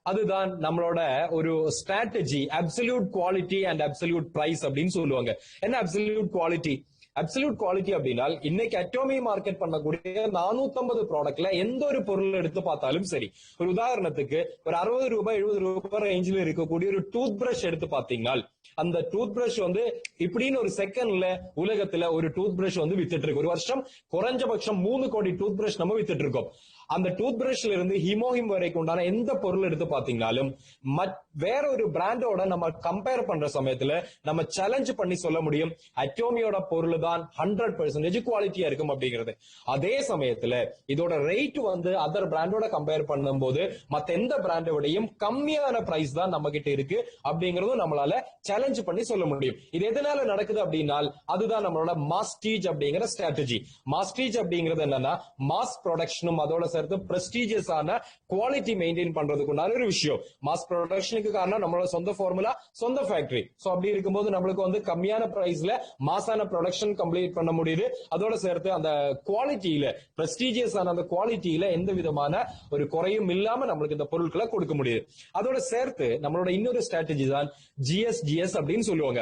அதுதான் நம்மளோட ஒரு strategy, absolute quality and absolute price அப்படின்னு சொல்லுவாங்க. என்ன அப்சல்யூட் குவாலிட்டி? அப்சல்யூட் குவாலிட்டி அப்படின்னா இன்னைக்கு அட்டோமி மார்க்கெட் பண்ணக்கூடிய 450 ப்ராடக்ட்ல எந்த ஒரு பொருள் எடுத்து பார்த்தாலும் சரி, ஒரு உதாரணத்துக்கு ஒரு 60 ரூபாய் 70 ரூபாய் ரேஞ்சில் இருக்கக்கூடிய ஒரு டூத் பிரஷ் எடுத்து பாத்தீங்கன்னா அந்த டூத் பிரஷ் வந்து இப்படின்னு ஒரு செகண்ட்ல உலகத்துல ஒரு டூத் பிரஷ் வந்து வித்துட்டு இருக்கு. ஒரு வருஷம் குறைஞ்சபட்சம் 3 கோடி டூத் பிரஷ் நம்ம வித்துட்டு இருக்கோம். அந்த டூத் பிரஷ்ல இருந்து ஹிமோஹிம் வரைக்கும் உண்டான எந்த பொருள் எடுத்து பாத்தீங்கன்னாலும் வேற ஒரு பிராண்டோட நம்ம கம்பேர் பண்ற சமயத்துல நம்ம சேலஞ்ச் பண்ணி சொல்ல முடியும் அட்டோமியோட பொருள் தான் 100% குவாலிட்டியா இருக்கும் அப்படிங்கிறது. அதே சமயத்துல இதோட ரேட் வந்து அதர் பிராண்டோட கம்பேர் பண்ணும்போது மத்த எந்த பிராண்டை விடையும் கம்மியான பிரைஸ் தான் நம்ம கிட்ட இருக்கு அப்படிங்கறதும் நம்மளால சேலஞ்ச் பண்ணி சொல்ல முடியும். இது எதனால நடக்குது அப்படின்னா அதுதான் நம்மளோட மாஸ்டீஜ் அப்படிங்கிற ஸ்ட்ராட்டஜி. மாஸ்டீஜ் அப்படிங்கிறது என்னன்னா மாஸ் ப்ரொடக்ஷனும் அதோட சேர்த்து பிரஸ்டீஜியஸ் ஆன குவாலிட்டி மெயின்டைன் பண்றதுக்குண்டான ஒரு விஷயம். மாஸ் ப்ரொடக்ஷனுக்கு காரணம் நம்மளோட சொந்த ஃபார்முலா, சொந்த ஃபேக்டரி. சோ அப்படி இருக்கும்போது நம்மளுக்கு வந்து கம்மியான பிரைஸ்ல மாசான ப்ரொடக்ஷன் கம்ப்ளீட் பண்ண முடியுது. அதோட சேர்த்து அந்த குவாலிட்டியில, பிரஸ்டீஜியஸ் ஆன அந்த குவாலிட்டியில எந்த விதமான ஒரு குறையும் இல்லாம நம்மளுக்கு இந்த பொருட்களை கொடுக்க முடியுது. அதோட சேர்த்து நம்மளோட இன்னொரு ஸ்ட்ராட்டஜி தான் ஜிஎஸ் அப்படின்னு சொல்லுவாங்க.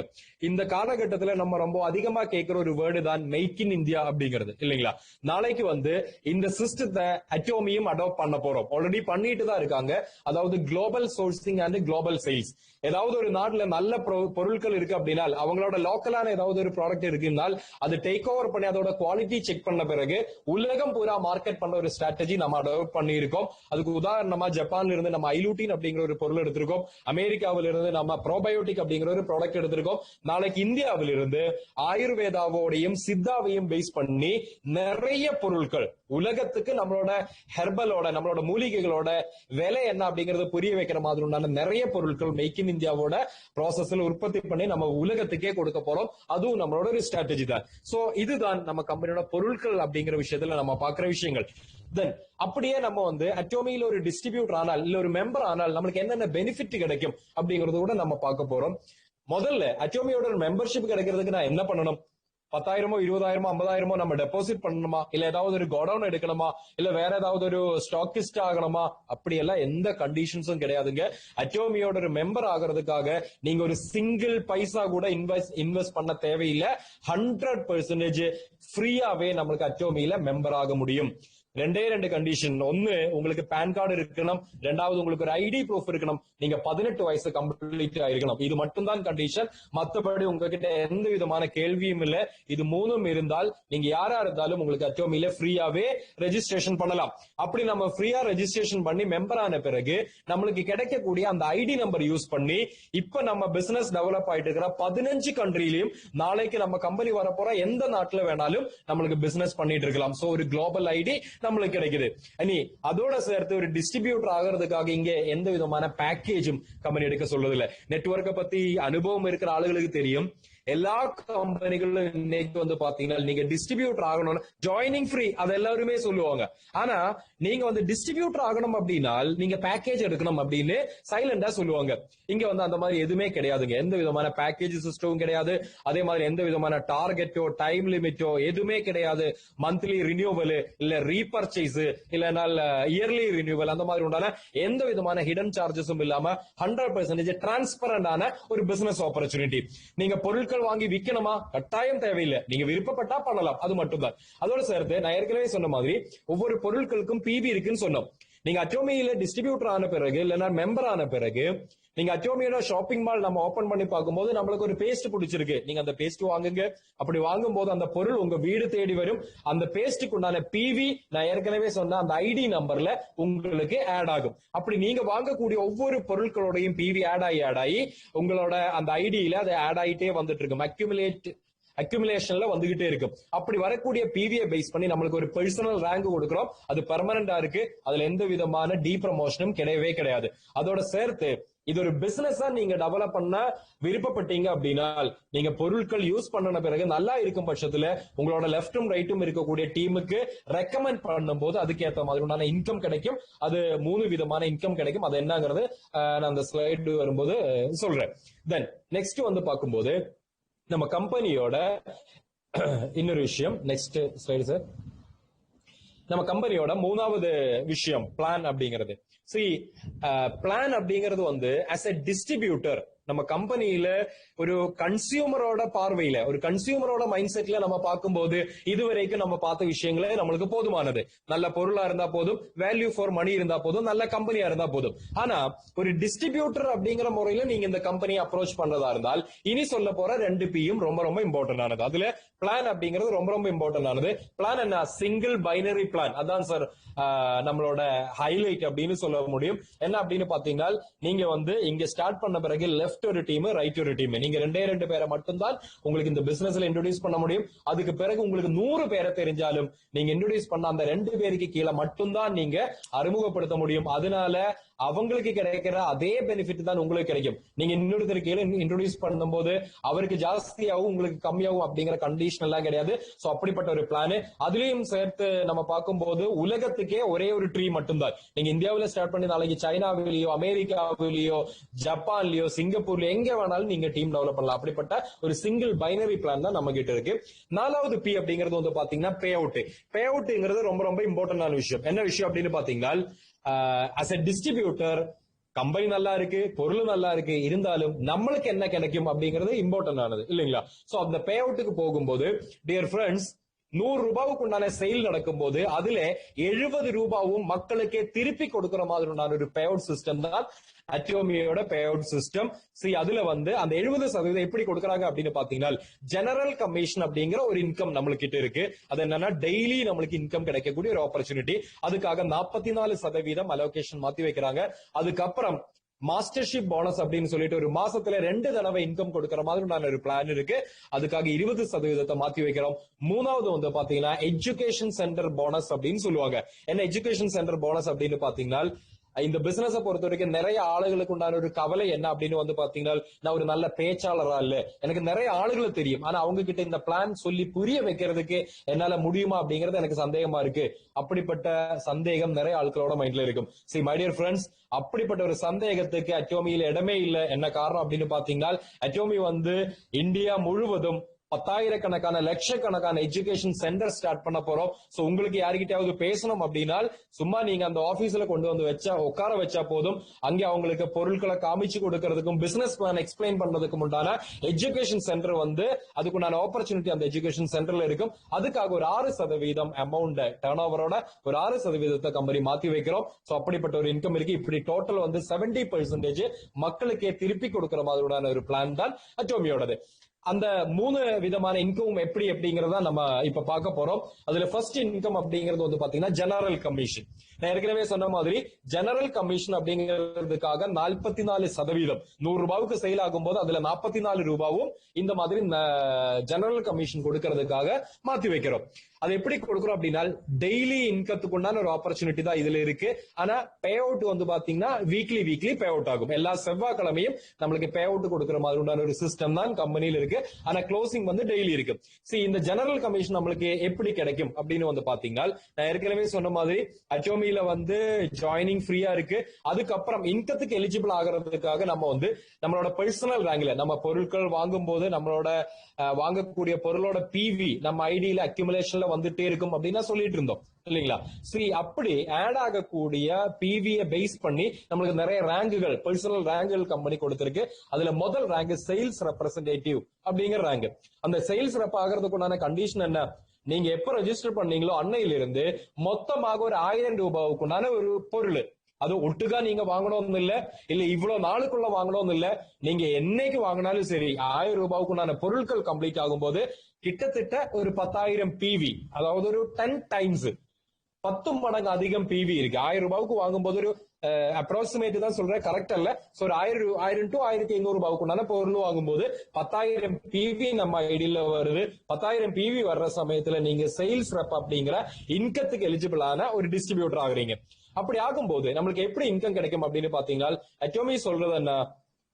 இந்த காலகட்டத்துல நம்ம ரொம்ப அதிகமா கேட்கிற ஒரு வேர்டு தான் மேக் இன் இந்தியா அப்படிங்கிறது இல்லைங்களா? நாளைக்கு வந்து இந்த சிஸ்டத்தை அட்டோமியும் அடாப்ட் பண்ண போறோம். ஆல்ரெடி பண்ணிட்டு தான் இருக்காங்க. அதாவது global sourcing and global sales. ஏதாவது ஒரு நாட்டுல நல்ல பொருட்கள் இருக்கு அப்படின்னா அவங்களோட லோக்கலான ஏதாவது ஒரு ப்ராடக்ட் இருக்குன்னா அது டேக் ஓவர் பண்ணி அதோட குவாலிட்டி செக் பண்ண பிறகு உலகம் பூரா மார்க்கெட் பண்ண ஒரு ஸ்ட்ராட்டஜி நம்ம அடாப்ட் பண்ணி இருக்கோம். அதுக்கு உதாரணமா ஜப்பான்ல இருந்து நம்ம ஐலூட்டின் அப்படிங்கிற ஒரு பொருள் எடுத்திருக்கோம். அமெரிக்காவில இருந்து நம்ம ப்ரோபயோட்டிக் அப்படிங்கிற ஒரு ப்ராடக்ட் எடுத்திருக்கோம். நாளைக்கு இந்தியாவில இருந்து ஆயுர்வேதாவோடையும் சித்தாவையும் பேஸ் பண்ணி நிறைய பொருட்கள் உலகத்துக்கு நம்மளோட ஹெர்பலோட, நம்மளோட மூலிகைகளோட விலை என்ன அப்படிங்கறது புரிய வைக்கிற மாதிரி உண்டான நிறைய பொருட்கள் மேக் இன் இந்தியாவோட ப்ராசஸ்ல உற்பத்தி பண்ணி நம்ம உலகத்துக்கே கொடுக்க போறோம். அதுவும் நம்மளோட ஒரு ஸ்ட்ராட்டஜி தான். சோ இதுதான் நம்ம கம்பெனியோட பொருட்கள் அப்படிங்கிற விஷயத்துல நம்ம பாக்குற விஷயங்கள். தென் அப்படியே நம்ம வந்து அட்டோமியில ஒரு டிஸ்ட்ரிபியூட்டர் ஆனால் இல்ல ஒரு மெம்பர் ஆனால் நம்மளுக்கு என்னென்ன பெனிஃபிட் கிடைக்கும் அப்படிங்கறத கூட நம்ம பார்க்க போறோம். முதல்ல அட்டோமியோட ஒரு மெம்பர்ஷிப் கிடைக்கிறதுக்கு நான் என்ன பண்ணணும்? 10,000 20,000 50,000 நம்ம டெபாசிட் பண்ணணுமா? இல்ல ஏதாவது ஒரு கோடவுன் எடுக்கணுமா? இல்ல வேற ஏதாவது ஒரு ஸ்டாக்கிஸ்ட் ஆகணுமா? அப்படி எல்லாம் எந்த கண்டிஷன்ஸும் கிடையாதுங்க. அட்டோமியோட ஒரு மெம்பர் ஆகிறதுக்காக நீங்க ஒரு சிங்கிள் பைசா கூட இன்வெஸ்ட் பண்ண தேவையில்லை. 100% ஃப்ரீயாவே நம்மளுக்கு அட்டோமியில மெம்பர் ஆக முடியும். ரெண்டே ரெண்டு கண்டிஷன். ஒன்னு, உங்களுக்கு பேன் கார்டு இருக்கணும். ரெண்டாவது, உங்களுக்கு ஒரு ஐடி ப்ரூஃப் இருக்கணும். நீங்க 18 வயசு கம்ப்ளீட் ஆயிருக்கணும். இது மட்டும் தான் கண்டிஷன். மத்தபடி உங்ககிட்ட எந்த விதமான கேள்வியும் இல்ல. இது மூணும் இருந்தால் நீங்க யாரா இருந்தாலும் உங்களுக்கு அட்டோமியில ஃப்ரீயாவே ரெஜிஸ்ட்ரேஷன் பண்ணலாம். அப்படி நம்ம ஃப்ரீயா ரெஜிஸ்ட்ரேஷன் பண்ணி மெம்பர் ஆன பிறகு நம்மளுக்கு கிடைக்கக்கூடிய அந்த ஐடி நம்பர் யூஸ் பண்ணி இப்ப நம்ம பிசினஸ் டெவலப் ஆயிட்டு இருக்கிற 15 கண்ட்ரிலையும் நாளைக்கு நம்ம கம்பெனி வரப்போற எந்த நாட்டுல வேணாலும் நம்மளுக்கு பிசினஸ் பண்ணிட்டு இருக்கலாம். சோ ஒரு குளோபல் ஐடி நம்மளுக்கு கிடைக்குது. இனி அதோட சேர்த்து ஒரு டிஸ்ட்ரிபியூட்டர் ஆகிறதுக்காக இங்க எந்த விதமான பேக்கேஜும் கம்பெனி எடுக்க சொல்றது இல்ல. நெட்வொர்க்கை பத்தி அனுபவம் இருக்கிற ஆளுகளுக்கு தெரியும். எல்லா கம்பெனிகளும் இன்னைக்கு வந்து பாத்தீங்கன்னா நீங்க டிஸ்ட்ரிபியூட்டர் ஆகணும்னு ஜாயினிங் ஃப்ரீ அது எல்லாருமே சொல்லுவாங்க. ஆனா நீங்க வந்து டிஸ்ட்ரிபியூட்டர் ஆகணும் அப்படின்னா நீங்க பேக்கேஜ் எடுக்கணும் அப்படின்னு சைலண்டா சொல்லுவாங்க. இங்க வந்து அந்த மாதிரி எதுவுமே கிடையாதுங்க. எந்த விதமான பேக்கேஜ் சிஸ்டமும் கிடையாது. அதே மாதிரி எந்த விதமான டார்கெட்டோ டைம் லிமிட்டோ எதுவுமே கிடையாது. மந்த்லி ரினியூவல் இல்ல ரீபர்ச்சேஸ் இல்லைனால் இயர்லி ரினியூவல் அந்த மாதிரி உண்டான எந்த விதமான ஹிடன் சார்ஜஸும் இல்லாம 100% டிரான்ஸ்பரண்டான ஒரு பிசினஸ் ஆப்பர்ச்சுனிட்டி. நீங்க பொருட்கள் வாங்கி விற்கணுமா? கட்டாயம் தேவையில்லை. நீங்க விருப்பப்பட்டா பண்ணலாம். அது மட்டும் தான். அதோட சேர்த்து நான் ஏற்கனவே சொன்ன மாதிரி ஒவ்வொரு பொருட்களுக்கும் பிவி இருக்குன்னு சொன்னோம். நீங்க அட்டோமியில டிஸ்ட்ரிபியூட்டர் ஆன பிறகு இல்லைன்னா மெம்பர் ஆன பிறகு நீங்க அட்டோமியோட ஷாப்பிங் மால் நம்ம ஓபன் பண்ணி பார்க்கும்போது நம்மளுக்கு ஒரு பேஸ்ட் பிடிச்சிருக்கு, நீங்க அந்த பேஸ்ட் வாங்குங்க. அப்படி வாங்கும் போது அந்த பொருள் உங்க வீடு தேடி வரும். அந்த பேஸ்டுக்கு உண்டான பிவி நான் ஏற்கனவே சொன்ன அந்த ஐடி நம்பர்ல உங்களுக்கு ஆட் ஆகும். அப்படி நீங்க வாங்கக்கூடிய ஒவ்வொரு பொருட்களோடையும் பிவி ஆட் ஆகி உங்களோட அந்த ஐடியில அது ஆட் ஆகிட்டே வந்துட்டு இருக்கும். அக்யூமுலேஷன்ல வந்துகிட்டே இருக்கும். அப்படி வரக்கூடிய பிவியை பேஸ் பண்ணி நம்மளுக்கு ஒரு பர்சனல் ரேங்க் கொடுக்கிறோம். அது பெர்மனண்டா இருக்கு. அதுல எந்த விதமான டி ப்ரமோஷனும் கிடையவே கிடையாது. அதோட சேர்த்து இது ஒரு பிசினஸா நீங்க டெவலப் பண்ண விருப்பப்பட்டீங்க அப்படின்னா நீங்க பொருட்கள் யூஸ் பண்ணன பிறகு நல்லா இருக்கும் பட்சத்துல உங்களோட லெப்டும் ரைட்டும் இருக்கக்கூடிய டீமுக்கு ரெக்கமெண்ட் பண்ணும் போது அதுக்கு ஏற்ற மாதிரி இன்கம் கிடைக்கும். அது 3 விதமான இன்கம் கிடைக்கும். அது என்னங்கிறது நான் அந்த ஸ்லைடு வரும்போது சொல்றேன். தென் நெக்ஸ்ட் வந்து பார்க்கும்போது நம்ம கம்பெனியோட இன்னொரு விஷயம், நெக்ஸ்ட் ஸ்லைடு சார். நம்ம கம்பெனியோட 3வது விஷயம் பிளான் அப்படிங்கிறது. பிளான் அப்படிங்கிறது வந்து as a டிஸ்ட்ரிபியூட்டர் நம்ம கம்பெனியில ஒரு கன்சியூமரோட பார்வையில ஒரு கன்சியூமரோட மைண்ட் செட்ல நம்ம பார்க்கும்போது இதுவரைக்கும் நம்ம பார்த்த விஷயங்களே நம்மளுக்கு போதுமானது. நல்ல பொருளா இருந்தா போதும், வேல்யூ ஃபார் மணி இருந்தா போதும், நல்ல கம்பெனியா இருந்தா போதும். ஆனா ஒரு டிஸ்ட்ரிபியூட்டர் அப்படிங்கிற முறையில நீங்க இந்த கம்பெனியை அப்ரோச் பண்றதா இருந்தால் இனி சொல்ல போற 2 பியும் ரொம்ப ரொம்ப இம்பார்ட்டன்ட் ஆனது. அதுல பிளான் அப்படிங்கிறது ரொம்ப ரொம்ப இம்பார்ட்டன்ட் ஆனது. பிளான் என்ன? Single binary plan. அதான் சார் நம்மளோட ஹைலைட் அப்படின்னு சொல்ல முடியும். என்ன அப்படின்னு பாத்தீங்கன்னா நீங்க வந்து இங்க ஸ்டார்ட் பண்ண பிறகு லெஃப்ட் ஒரு டீம், ரைட் ஒரு டீம், நீங்க 2 பேரை மட்டும்தான் உங்களுக்கு இந்த பிசினஸ்ல இன்ட்ரோடியூஸ் பண்ண முடியும். அதுக்கு பிறகு உங்களுக்கு 100 பேரை தெரிஞ்சாலும் நீங்க இன்ட்ரோடியூஸ் பண்ண அந்த 2 பேருக்கு கீழே மட்டும்தான் நீங்க அறிமுகப்படுத்த முடியும். அதனால அவங்களுக்கு கிடைக்கிற அதே பெனிஃபிட் தான் உங்களுக்கு கிடைக்கும். நீங்க இன்னொருத்தருக்கு கீழே இன்ட்ரோடியூஸ் பண்ணும்போது அவருக்கு ஜாஸ்தியாகவும் உங்களுக்கு கம்மியாகும் அப்படிங்கிற கண்டிஷன் எல்லாம் கிடையாது. சோ அப்படிப்பட்ட ஒரு பிளான். அதுலயும் சேர்த்து நம்ம பார்க்கும்போது உலகத்துக்கே ஒரே ஒரு ட்ரீ மட்டும்தான். நீங்க இந்தியாவில ஸ்டார்ட் பண்ணி நாளைக்கு சைனாவிலேயோ அமெரிக்காவிலேயோ ஜப்பான்லயோ சிங்கப்பூர்ல எங்க வேணாலும் நீங்க டீம் டெவலப் பண்ணலாம். அப்படிப்பட்ட ஒரு சிங்கிள் பைனரி பிளான் தான் நம்ம கிட்ட இருக்கு. 4வது பி அப்படிங்கிறது வந்து பாத்தீங்கன்னா பே அவுட். பே அவுட்ங்கிறது ரொம்ப ரொம்ப இம்பார்ட்டன்டான விஷயம். என்ன விஷயம் அப்படின்னு பாத்தீங்கன்னா அஸ் எ டிஸ்ட்ரிபியூட்டர் கம்பெனி நல்லா இருக்கு, பொருள் நல்லா இருக்கு, இருந்தாலும் நம்மளுக்கு என்ன கிடைக்கும் அப்படிங்கிறது இம்பார்ட்டன்ட் ஆனது இல்லைங்களா? சோ அந்த பே அவுட்டுக்கு போகும்போது டியர் ஃப்ரெண்ட்ஸ் 100 ரூபாவுக்கு உண்டான செயல் நடக்கும் போது அதுல 70 ரூபாவும் மக்களுக்கே திருப்பி கொடுக்கிற மாதிரி உண்டான ஒரு பே அவுட் சிஸ்டம் தான் அட்டோமியோட பே அவுட் சிஸ்டம். அதுல வந்து அந்த 70% எப்படி கொடுக்கறாங்க அப்படின்னு பாத்தீங்கன்னா ஜெனரல் கமிஷன் அப்படிங்கிற ஒரு இன்கம் நம்மளுக்கு கிட்ட இருக்கு. அது என்னன்னா டெய்லி நம்மளுக்கு இன்கம் கிடைக்கக்கூடிய ஒரு ஆப்பர்ச்சுனிட்டி. அதுக்காக 44% அலோகேஷன் மாத்தி வைக்கிறாங்க. அதுக்கப்புறம் மாஸ்டர்ஷிப் போனஸ் அப்படின்னு சொல்லிட்டு ஒரு மாசத்துல 2 தடவை இன்கம் கொடுக்கற மாதிரி ஒரு பிளான் இருக்கு. அதுக்காக 20% மாத்தி வைக்கிறோம். 3வது வந்து பாத்தீங்கன்னா எஜுகேஷன் சென்டர் போனஸ் அப்படின்னு சொல்லுவாங்க. என்ன எஜுகேஷன் சென்டர் போனஸ் அப்படின்னு பாத்தீங்கன்னா இந்த பிசினஸ் பொறுத்த வரைக்கும் நிறைய ஆளுகளுக்கு உண்டான ஒரு கவலை என்ன அப்படின்னு வந்து பாத்தீங்கன்னா நான் ஒரு நல்ல பேச்சாளரா இல்ல, எனக்கு நிறைய ஆளுகளை தெரியும், ஆனா அவங்க கிட்ட இந்த பிளான் சொல்லி புரிய வைக்கிறதுக்கு என்னால முடியுமா அப்படிங்கறது எனக்கு சந்தேகமா இருக்கு. அப்படிப்பட்ட சந்தேகம் நிறைய ஆட்களோட மைண்ட்ல இருக்கும். மை டியர் ஃப்ரெண்ட்ஸ், அப்படிப்பட்ட ஒரு சந்தேகத்துக்கு அட்டோமியில இடமே இல்லை. என்ன காரணம் அப்படின்னு பாத்தீங்கன்னா அட்டோமி வந்து இந்தியா முழுவதும் 10,000கணக்கான லட்சக்கணக்கான எஜுகேஷன் சென்டர் ஸ்டார்ட் பண்ண போறோம். சோ உங்களுக்கு யாருக்கிட்டையாவது பேசணும் அப்படின்னா சும்மா நீங்க அந்த ஆபீஸ்ல கொண்டு வந்து உட்கார வச்சா போதும். அங்கே அவங்களுக்கு பொருட்களை காமிச்சு கொடுக்கறதுக்கும் பிசினஸ் பிளான் எக்ஸ்பிளைன் பண்றதுக்கும் உண்டான எஜுகேஷன் சென்டர் வந்து அதுக்குண்டான ஆப்பர்ச்சுனிட்டி அந்த எஜுகேஷன் சென்டர்ல இருக்கும். அதுக்காக ஒரு 6% அமௌண்ட் டர்ன் ஓவரோட ஒரு 6% கம்பெனி மாத்தி வைக்கிறோம். சோ அப்படிப்பட்ட ஒரு இன்கம் இருக்கு. இப்படி டோட்டல் வந்து 70% மக்களுக்கே திருப்பி கொடுக்கிற மாதிரியான ஒரு பிளான் தான் அட்டோமியோடது. அந்த 3 விதமான இன்கம் எப்படி அப்படிங்கறத நம்ம இப்ப பார்க்க போறோம். அதுல ஃபர்ஸ்ட் இன்கம் அப்படிங்கிறது வந்து பாத்தீங்கன்னா ஜெனரல் கமிஷன். நான் ஏற்கனவே சொன்ன மாதிரி ஜெனரல் கமிஷன் அப்படிங்கிறதுக்காக 44% 100 ரூபாவுக்கு சேல் ஆகும் போது அதுல 44 ரூபாவும் இந்த மாதிரி ஜெனரல் கமிஷன் கொடுக்கறதுக்காக மாத்தி வைக்கிறோம். அது எப்படி கொடுக்குறோம் அப்படின்னா டெய்லி இன்கத்துக்கு உண்டான ஒரு ஆப்பர்ச்சுனிட்டி தான் இதுல இருக்கு. ஆனா பே அவுட் வந்து பாத்தீங்கன்னா வீக்லி பே அவுட் ஆகும். எல்லா செவ்வாய்க்கிழமையும் நம்மளுக்கு பே அவுட் கொடுக்குற மாதிரி உண்டான ஒரு சிஸ்டம் தான் கம்பெனியில இருக்கு. ஆனா க்ளோசிங் வந்து டெய்லி இருக்கு. இந்த ஜெனரல் கமிஷன் நம்மளுக்கு எப்படி கிடைக்கும் அப்படின்னு வந்து பாத்தீங்கன்னா நான் ஏற்கனவே சொன்ன மாதிரி அட்டோமியில வந்து ஜாயினிங் ஃப்ரீயா இருக்கு. அதுக்கப்புறம் இன்கத்துக்கு எலிஜிபிள் ஆகிறதுக்காக நம்ம வந்து நம்மளோட பர்சனல் ரேங்க்ல நம்ம பொருட்கள் வாங்கும் போது நம்மளோட வாங்கக்கூடிய பொருளோட பிவி நம்ம ஐடியில அக்யூமுலேஷன்ல வந்துட்டே இருக்கும் அப்படின்னு சொல்லிட்டு இருந்தோம் இல்லைங்களா? அப்படி ஆட் ஆகக்கூடிய பிவியை பேஸ் பண்ணி நம்மளுக்கு நிறைய ரேங்குகள் பர்சனல் ரேங்குகள் கம்பெனி கொடுத்திருக்கு. அதுல முதல் ரேங்க் சேல்ஸ் ரெப்ரசன்டேட்டிவ் அப்படிங்கிற ரேங்க். அந்த சேல்ஸ் ரெப் ஆகிறதுக்குண்டான கண்டிஷன் என்ன? நீங்க எப்ப ரெஜிஸ்டர் பண்ணீங்களோ அன்னையிலிருந்து மொத்தமாக ஒரு 1000 ரூபாவுக்குண்டான ஒரு பொருள், அது ஒட்டுக்கா நீங்க வாங்கணும்னு இல்ல, இல்ல இவ்வளவு நாளுக்குள்ள வாங்கணும்னு இல்ல, நீங்க என்னைக்கு வாங்கினாலும் சரி 1000 ரூபாவுக்குண்டான பொருட்கள் கம்ப்ளீட் ஆகும்போது கிட்டத்தட்ட ஒரு 10,000 பிவி, அதாவது ஒரு 10 டைம்ஸ் 10 மடங்கு அதிகம் பிவி இருக்கு. 1000 ரூபாய்க்கு வாங்கும்போது ஒரு அப்ராக்சிமேட் தான் சொல்றேன், கரெக்ட் அல்ல. சோ ஒரு 1000 டு 1500 ரூபாய்க்குண்டான பொருள் வாங்கும்போது 10,000 பிவி நம்ம ஐடியில வருது. 10,000 பிவி வர்ற சமயத்துல நீங்க சேல்ஸ் ரெப் அப்படிங்கிற இன்கத்துக்கு எலிஜிபிளான ஒரு டிஸ்ட்ரிபியூட்டர் ஆகுறீங்க. அப்படி ஆகும்போது நம்மளுக்கு எப்படி இன்கம் கிடைக்கும் அப்படின்னு பாத்தீங்கன்னா, அட்டோமி சொல்றது என்ன,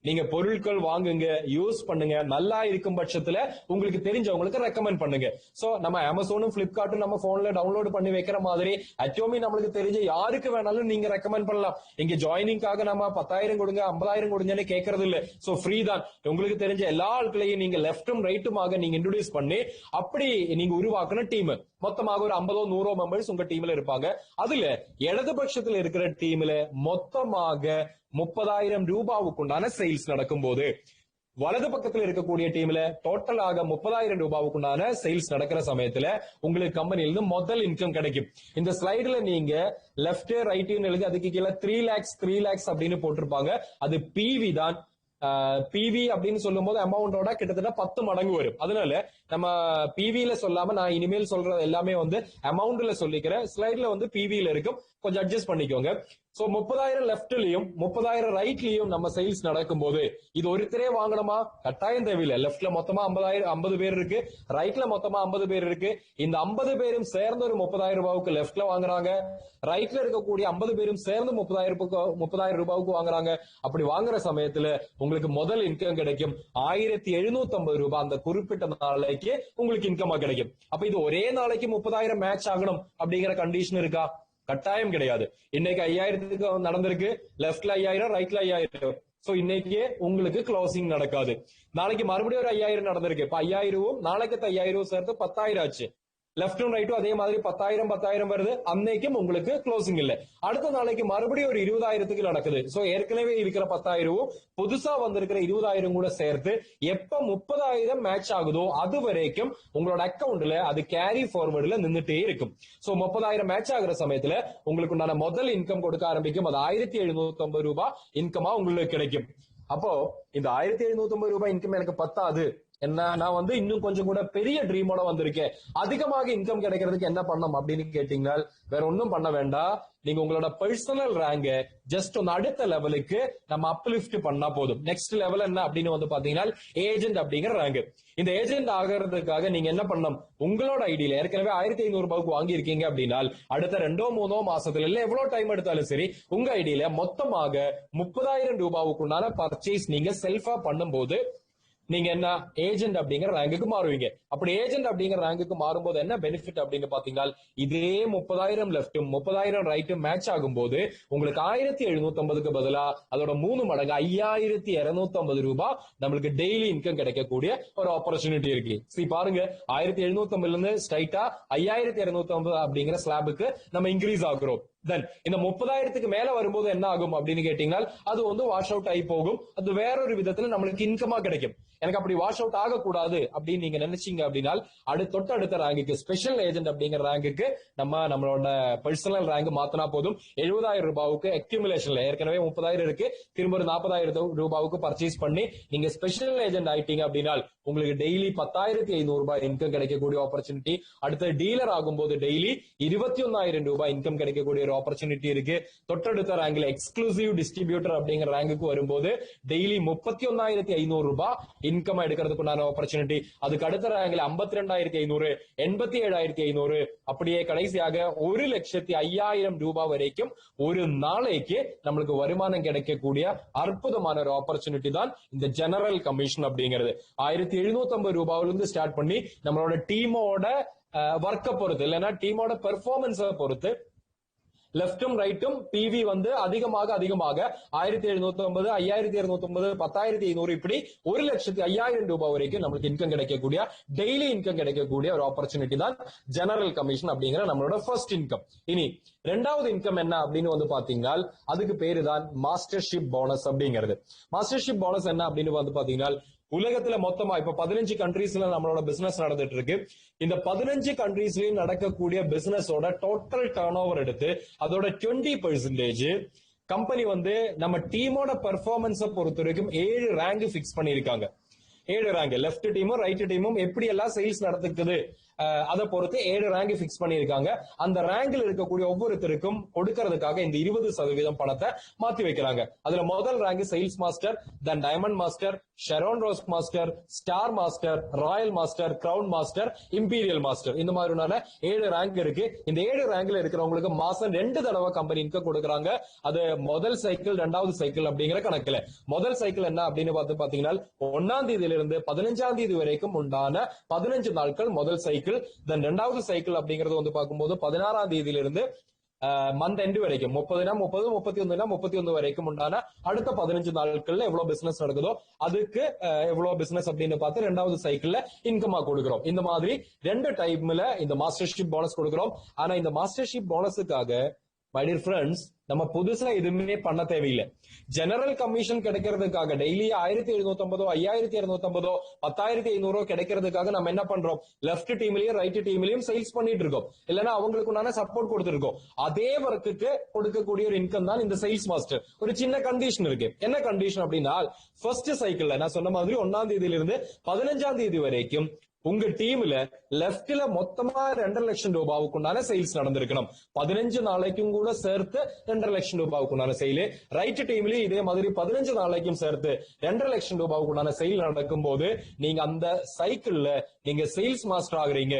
நீங்க பொருட்கள் வாங்குங்க, யூஸ் பண்ணுங்க, நல்லா இருக்கும் பட்சத்துல உங்களுக்கு தெரிஞ்சவங்களுக்கு ரெக்கமெண்ட் பண்ணுங்க. சோ நம்ம அமேசானும் பிளிப்கார்ட்டும் நம்ம போன்ல டவுன்லோட் பண்ணி வைக்கிற மாதிரி அட்டோமி நம்மளுக்கு தெரிஞ்ச யாருக்கு வேணாலும் நீங்க ரெக்கமெண்ட் பண்ணலாம். இங்க ஜாயினிங்காக நம்ம 10,000 கொடுங்க 50,000 கொடுங்கன்னு கேட்கறது இல்ல. சோ ஃப்ரீ தான். உங்களுக்கு தெரிஞ்ச எல்லா ஆட்களையும் நீங்க லெப்டும் ரைட்டுமாக நீங்க இன்ட்ரோடியூஸ் பண்ணி அப்படி நீங்க உருவாக்குன டீம் மொத்தமாக ஒரு 50-100 மெம்பர்ஸ் உங்க டீம்ல இருப்பாங்க. அதுல இடதுபட்சத்துல இருக்கிற டீம்ல மொத்தமாக 30,000 ரூபாவுக்குண்டான சேல்ஸ் நடக்கும் போது, வலது பக்கத்துல இருக்கக்கூடிய டீம்ல டோட்டலாக 30,000 ரூபாவுக்குண்டான சேல்ஸ் நடக்கிற சமயத்துல உங்களுக்கு கம்பெனில இருந்து முதல் இன்கம் கிடைக்கும். இந்த ஸ்லைடுல நீங்க லெப்ட் ரைட் எழுதி அதுக்கு கீழே 3 lakhs அப்படின்னு போட்டிருப்பாங்க. அது பிவி தான். பிவி அப்படின்னு சொல்லும் போது அமௌண்டோட கிட்டத்தட்ட 10 மடங்கு வரும். அதனால நம்ம பிவில சொல்லாம நான் இனிமேல் சொல்றது எல்லாமே வந்து அமௌண்ட்ல சொல்லிக்கிறேன். ஸ்லைட்ல வந்து பிவில இருக்கும், கொஞ்சம் அட்ஜஸ்ட் பண்ணிக்கோங்க. சோ 30,000 லெப்ட்லயும் 30,000 ரைட்லயும் நம்ம சேல்ஸ் நடக்கும் போது இது ஒருத்தரே வாங்கணுமா? கட்டாயம் தேவையில்லை. லெப்ட்ல மொத்தமா 50 பேர் இருக்கு, ரைட்ல மொத்தமா 50 பேர் இருக்கு. இந்த 50 பேரும் சேர்ந்து ஒரு 30,000 ரூபாய்க்கு லெப்ட்ல வாங்குறாங்க, ரைட்ல இருக்கக்கூடிய 50 பேரும் சேர்ந்து 30,000 ரூபாய்க்கு வாங்குறாங்க. அப்படி வாங்குற சமயத்துல உங்களுக்கு முதல் இன்கம் கிடைக்கும் 1,750 ரூபாய். அந்த குறிப்பிட்ட நாளைக்கு உங்களுக்கு இன்கமா கிடைக்கும். அப்ப இது ஒரே நாளைக்கு 30,000 மேட்ச் ஆகணும் அப்படிங்கிற கண்டிஷன் இருக்கா? கட்டாயம் கிடையாது. இன்னைக்கு 5,000க்கு நடந்திருக்கு, லெப்ட்ல 5,000 ரைட்ல 5,000. சோ இன்னைக்கு உங்களுக்கு க்ளோசிங் நடக்காது. நாளைக்கு மறுபடியும் ஒரு 5,000 நடந்திருக்கு. இப்ப 5,000 நாளைக்கு 5,000 சேர்த்து 10,000 ஆச்சு. லெப்டும் ரைட்டும் அதே மாதிரி 10,000 வருது. அன்னைக்கும் உங்களுக்கு க்ளோசிங் இல்ல. அடுத்த நாளைக்கு மறுபடியும் ஒரு 20,000க்கு நடக்குது. சோ ஏற்கனவே இருக்கிற 10,000 புதுசா வந்திருக்கிற 20,000 கூட சேர்த்து எப்ப 30,000 மேட்ச் ஆகுதோ அது வரைக்கும் உங்களோட அக்கௌண்ட்ல அது கேரி ஃபார்வர்டுல நின்னுட்டே இருக்கும். சோ 30,000 மேட்ச் ஆகுற சமயத்துல உங்களுக்கு உண்டான முதல் இன்கம் கொடுக்க ஆரம்பிக்கும். அது 1,750 ரூபாய் இன்கமா உங்களுக்கு கிடைக்கும். அப்போ இந்த 1,750 ரூபாய் இன்கம் எனக்கு பத்தாது, என்ன நான் வந்து இன்னும் கொஞ்சம் கூட பெரிய ட்ரீமோட வந்திருக்கேன், அதிகமாக இன்கம் கிடைக்கிறதுக்கு என்ன பண்ணணும் அப்படின்னு கேட்டீங்கன்னா வேற ஒன்னும் பண்ண வேண்டாம். நீங்க உங்களோட பர்சனல் ரேங்க ஜஸ்ட் ஒன்னு அடுத்த லெவலுக்கு நம்ம அப்லிஃப்ட் பண்ணா போதும். நெக்ஸ்ட் லெவல் என்ன அப்படின்னு வந்து பாத்தீங்கன்னா ஏஜென்ட் அப்படிங்கிற ரேங்க். இந்த ஏஜென்ட் ஆகிறதுக்காக நீங்க என்ன பண்ணணும், உங்களோட ஐடியில ஏற்கனவே 1,500 ரூபாய்க்கு வாங்கியிருக்கீங்க அப்படின்னா அடுத்த 2-3 மாசத்துல இல்ல எவ்வளவு டைம் எடுத்தாலும் சரி உங்க ஐடியில மொத்தமாக 30,000 ரூபாவுக்குண்டான பர்ச்சேஸ் நீங்க செல்ஃபா பண்ணும்போது நீங்க என்ன ஏஜென்ட் அப்படிங்கிற ரேங்குக்கு மாறுவீங்க. அப்படி ஏஜென்ட் அப்படிங்கிற ரேங்குக்கு மாறும்போது என்ன பெனிஃபிட் அப்படின்னு பாத்தீங்கன்னா இதே 30,000 லெப்டும் 30,000 ரைட்டும் மேட்ச் ஆகும்போது உங்களுக்கு 1,750க்கு பதிலா அதோட 3 மடங்கு 5,250 ரூபாய் நம்மளுக்கு டெய்லி இன்கம் கிடைக்கக்கூடிய ஒரு ஆப்பர்ச்சுனிட்டி இருக்கு. சரி பாருங்க, 1,750ல இருந்து ஸ்ட்ரைட்டா 5,250 அப்படிங்கிற ஸ்லாபுக்கு நம்ம இன்க்ரீஸ் ஆகுறோம். தென் இந்த 30,000க்கு மேல வரும்போது என்ன ஆகும் அப்படின்னு கேட்டீங்கன்னா அது வந்து வாஷ் அவுட் ஆகி போகும். அது வேறொரு விதத்துல நம்மளுக்கு இன்கமா கிடைக்கும். எனக்கு அப்படி வாஷ் அவுட் ஆகக்கூடாது அப்படின்னு நீங்க நினைச்சீங்க அப்படின்னா அடுத்த ரேங்குக்கு ஸ்பெஷல் ஏஜென்ட் அப்படிங்கிற ரேங்குக்கு நம்மளோட பர்சனல் ரேங்க் மாத்தினா போதும். 70,000 ரூபாவுக்கு அக்யூமுலேஷன்ல ஏற்கனவே 30,000 இருக்கு, திரும்ப ஒரு 40,000 ரூபாவுக்கு பர்ச்சேஸ் பண்ணி நீங்க ஸ்பெஷல் ஏஜென்ட் ஆயிட்டீங்க அப்படின்னா உங்களுக்கு டெய்லி 10,500 ரூபாய் இன்கம் கிடைக்கக்கூடிய ஆப்பர்ச்சுனிட்டி. அடுத்த டீலர் ஆகும்போது டெய்லி 21,000 ரூபாய் இன்கம் கிடைக்கக்கூடிய ஒரு ஆப்பர்ச்சுனிட்டி இருக்கு. தொட்டடுத்த ரேங்க்ல எக்ஸ்க்ளூசிவ் டிஸ்ட்ரிபியூட்டர் அப்படிங்கிற ரேங்குக்கு வரும்போது டெய்லி 31,500 ரூபாய் இன்கம் எடுக்கிறதுக்குண்டான ஆப்பர்ச்சுனிட்டி. அதுக்கு அடுத்த ரேங்க்ல 52,500, 87,500, அப்படியே கடைசியாக 1,05,000 ரூபாய் வரைக்கும் ஒரு நாளைக்கு நம்மளுக்கு வருமானம் கிடைக்கக்கூடிய அற்புதமான ஒரு ஆப்பர்ச்சுனிட்டி தான் இந்த ஜெனரல் கமிஷன் அப்படிங்கிறது. 1,750 ரூபாயில இருந்து ஸ்டார்ட் பண்ணி நம்மளோட டீமோட ஒர்க்கை பொறுத்து இல்லைன்னா டீமோட பெர்ஃபார்மன்ஸை பொறுத்து லெப்டும் ரைட்டும் பிவி வந்து அதிகமாக 1,750, 5,250, 10,500 இப்படி 1,05,000 ரூபாய் வரைக்கும் நம்மளுக்கு இன்கம் கிடைக்கக்கூடிய டெய்லி இன்கம் கிடைக்கக்கூடிய ஒரு ஆப்பர்ச்சுனிட்டி தான் ஜெனரல் கமிஷன் அப்படிங்கிற நம்மளோட ஃபர்ஸ்ட் இன்கம். இனி ரெண்டாவது இன்கம் என்ன அப்படின்னு வந்து பாத்தீங்கன்னா அதுக்கு பேரு தான் மாஸ்டர்ஷிப் போனஸ் அப்படிங்கிறது. மாஸ்டர்ஷிப் போனஸ் என்ன அப்படின்னு வந்து பாத்தீங்கன்னா உலகத்துல மொத்தமா இப்ப 15 கண்ட்ரீஸ்ல நம்மளோட பிசினஸ் நடந்துட்டு இருக்கு. இந்த 15 கண்ட்ரீஸ்லயும் நடக்கக்கூடிய பிசினஸோட டோட்டல் டர்ன் ஓவர் எடுத்து அதோட 20% கம்பெனி வந்து நம்ம டீமோட பெர்ஃபார்மன்ஸ பொறுத்த வரைக்கும் 7 ரேங்க் பிக்ஸ் பண்ணிருக்காங்க. 7 ரேங்க் லெஃப்ட் டீமும் ரைட் டீமும் எப்படி எல்லாம் சேல்ஸ் நடத்துக்குது அதை பொறுத்து 7 ரேங்க் பிக்ஸ் பண்ணிருக்காங்க. அந்த ரேங்க்ல இருக்கக்கூடிய ஒவ்வொருத்தருக்கும் கொடுக்கறதுக்காக இந்த 20% பணத்தை மாத்தி வைக்கிறாங்க. அதுல முதல் rank sales master, then diamond master, Sharon rose master, star master, royal master, crown master, imperial master, இந்த மாதிரியான 7 ரேங்க் இருக்கு. இந்த 7 ரேங்க்ல இருக்கிறவங்களுக்கு மாசம் 2 தடவை கம்பெனி இன்கம் கொடுக்கறாங்க. அது முதல் சைக்கிள், 2வது சைக்கிள் அப்படிங்கிற கணக்குல. முதல் சைக்கிள் என்ன அப்படின்னு பாத்தீங்கன்னா 1ஆம் தேதியில இருந்து 15ஆம் தேதி வரைக்கும் உண்டான 15 நாட்கள் முதல் சைக்கிள். தென் 2வது சைக்கிள் அப்படிங்கறது வந்து பார்க்கும்போது 16ஆம் தேதியில இருந்து மந்த் எண்ட் வரைக்கும் 30 31 வரைக்கும் உண்டான அடுத்த 15 நாட்கள்ல எவ்வளவு பிசினஸ் நடக்குதோ அதுக்கு எவ்வளவு பிசினஸ் அப்படின்னு பார்த்து 2வது சைக்கிள்ல இன்கமா கொடுக்கிறோம். இந்த மாதிரி 2 டைம்ல இந்த மாஸ்டர்ஷிப் போனஸ் கொடுக்கிறோம். ஆனா இந்த மாஸ்டர்ஷிப் போனஸுக்காக மை டியர் ஃப்ரெண்ட்ஸ் நம்ம புதுசா எதுவுமே பண்ண தேவையில்லை. ஜெனரல் கமிஷன் கிடைக்கிறதுக்காக டெய்லி 1750 5250 10500 கிடைக்கிறதுக்காக நம்ம என்ன பண்றோம், லெஃப்ட் டீம்லயும் ரைட் டீம்லயும் சேல்ஸ் பண்ணிட்டு இருக்கோம். இல்லைன்னா அவங்களுக்கு சப்போர்ட் கொடுத்திருக்கோம். அதே ஒர்க்குக்கு கொடுக்கக்கூடிய ஒரு இன்கம் தான் இந்த சேல்ஸ் மாஸ்டர். ஒரு சின்ன கண்டிஷன் இருக்கு. என்ன கண்டிஷன் அப்படின்னா, ஃபர்ஸ்ட் சைக்கிள்ல நான் சொன்ன மாதிரி 1ஆம் தேதியில இருந்து 15ஆம் தேதி வரைக்கும் உங்க டீம்ல லெப்ட்ல மொத்தமா 2.5 லட்சம் ரூபாவுக்குண்டான சேல்ஸ் நடந்திருக்கணும். 15 நாளைக்கும் கூட சேர்த்து 2.5 லட்சம் ரூபாவுக்குண்டான சேல். ரைட் டீம்லயும் இதே மாதிரி 15 நாளைக்கும் சேர்த்து 2.5 லட்சம் ரூபாவுக்குண்டான சேல் நடக்கும் போது நீங்க அந்த சைக்கிள்ல நீங்க சேல்ஸ் மாஸ்டர் ஆகுறீங்க.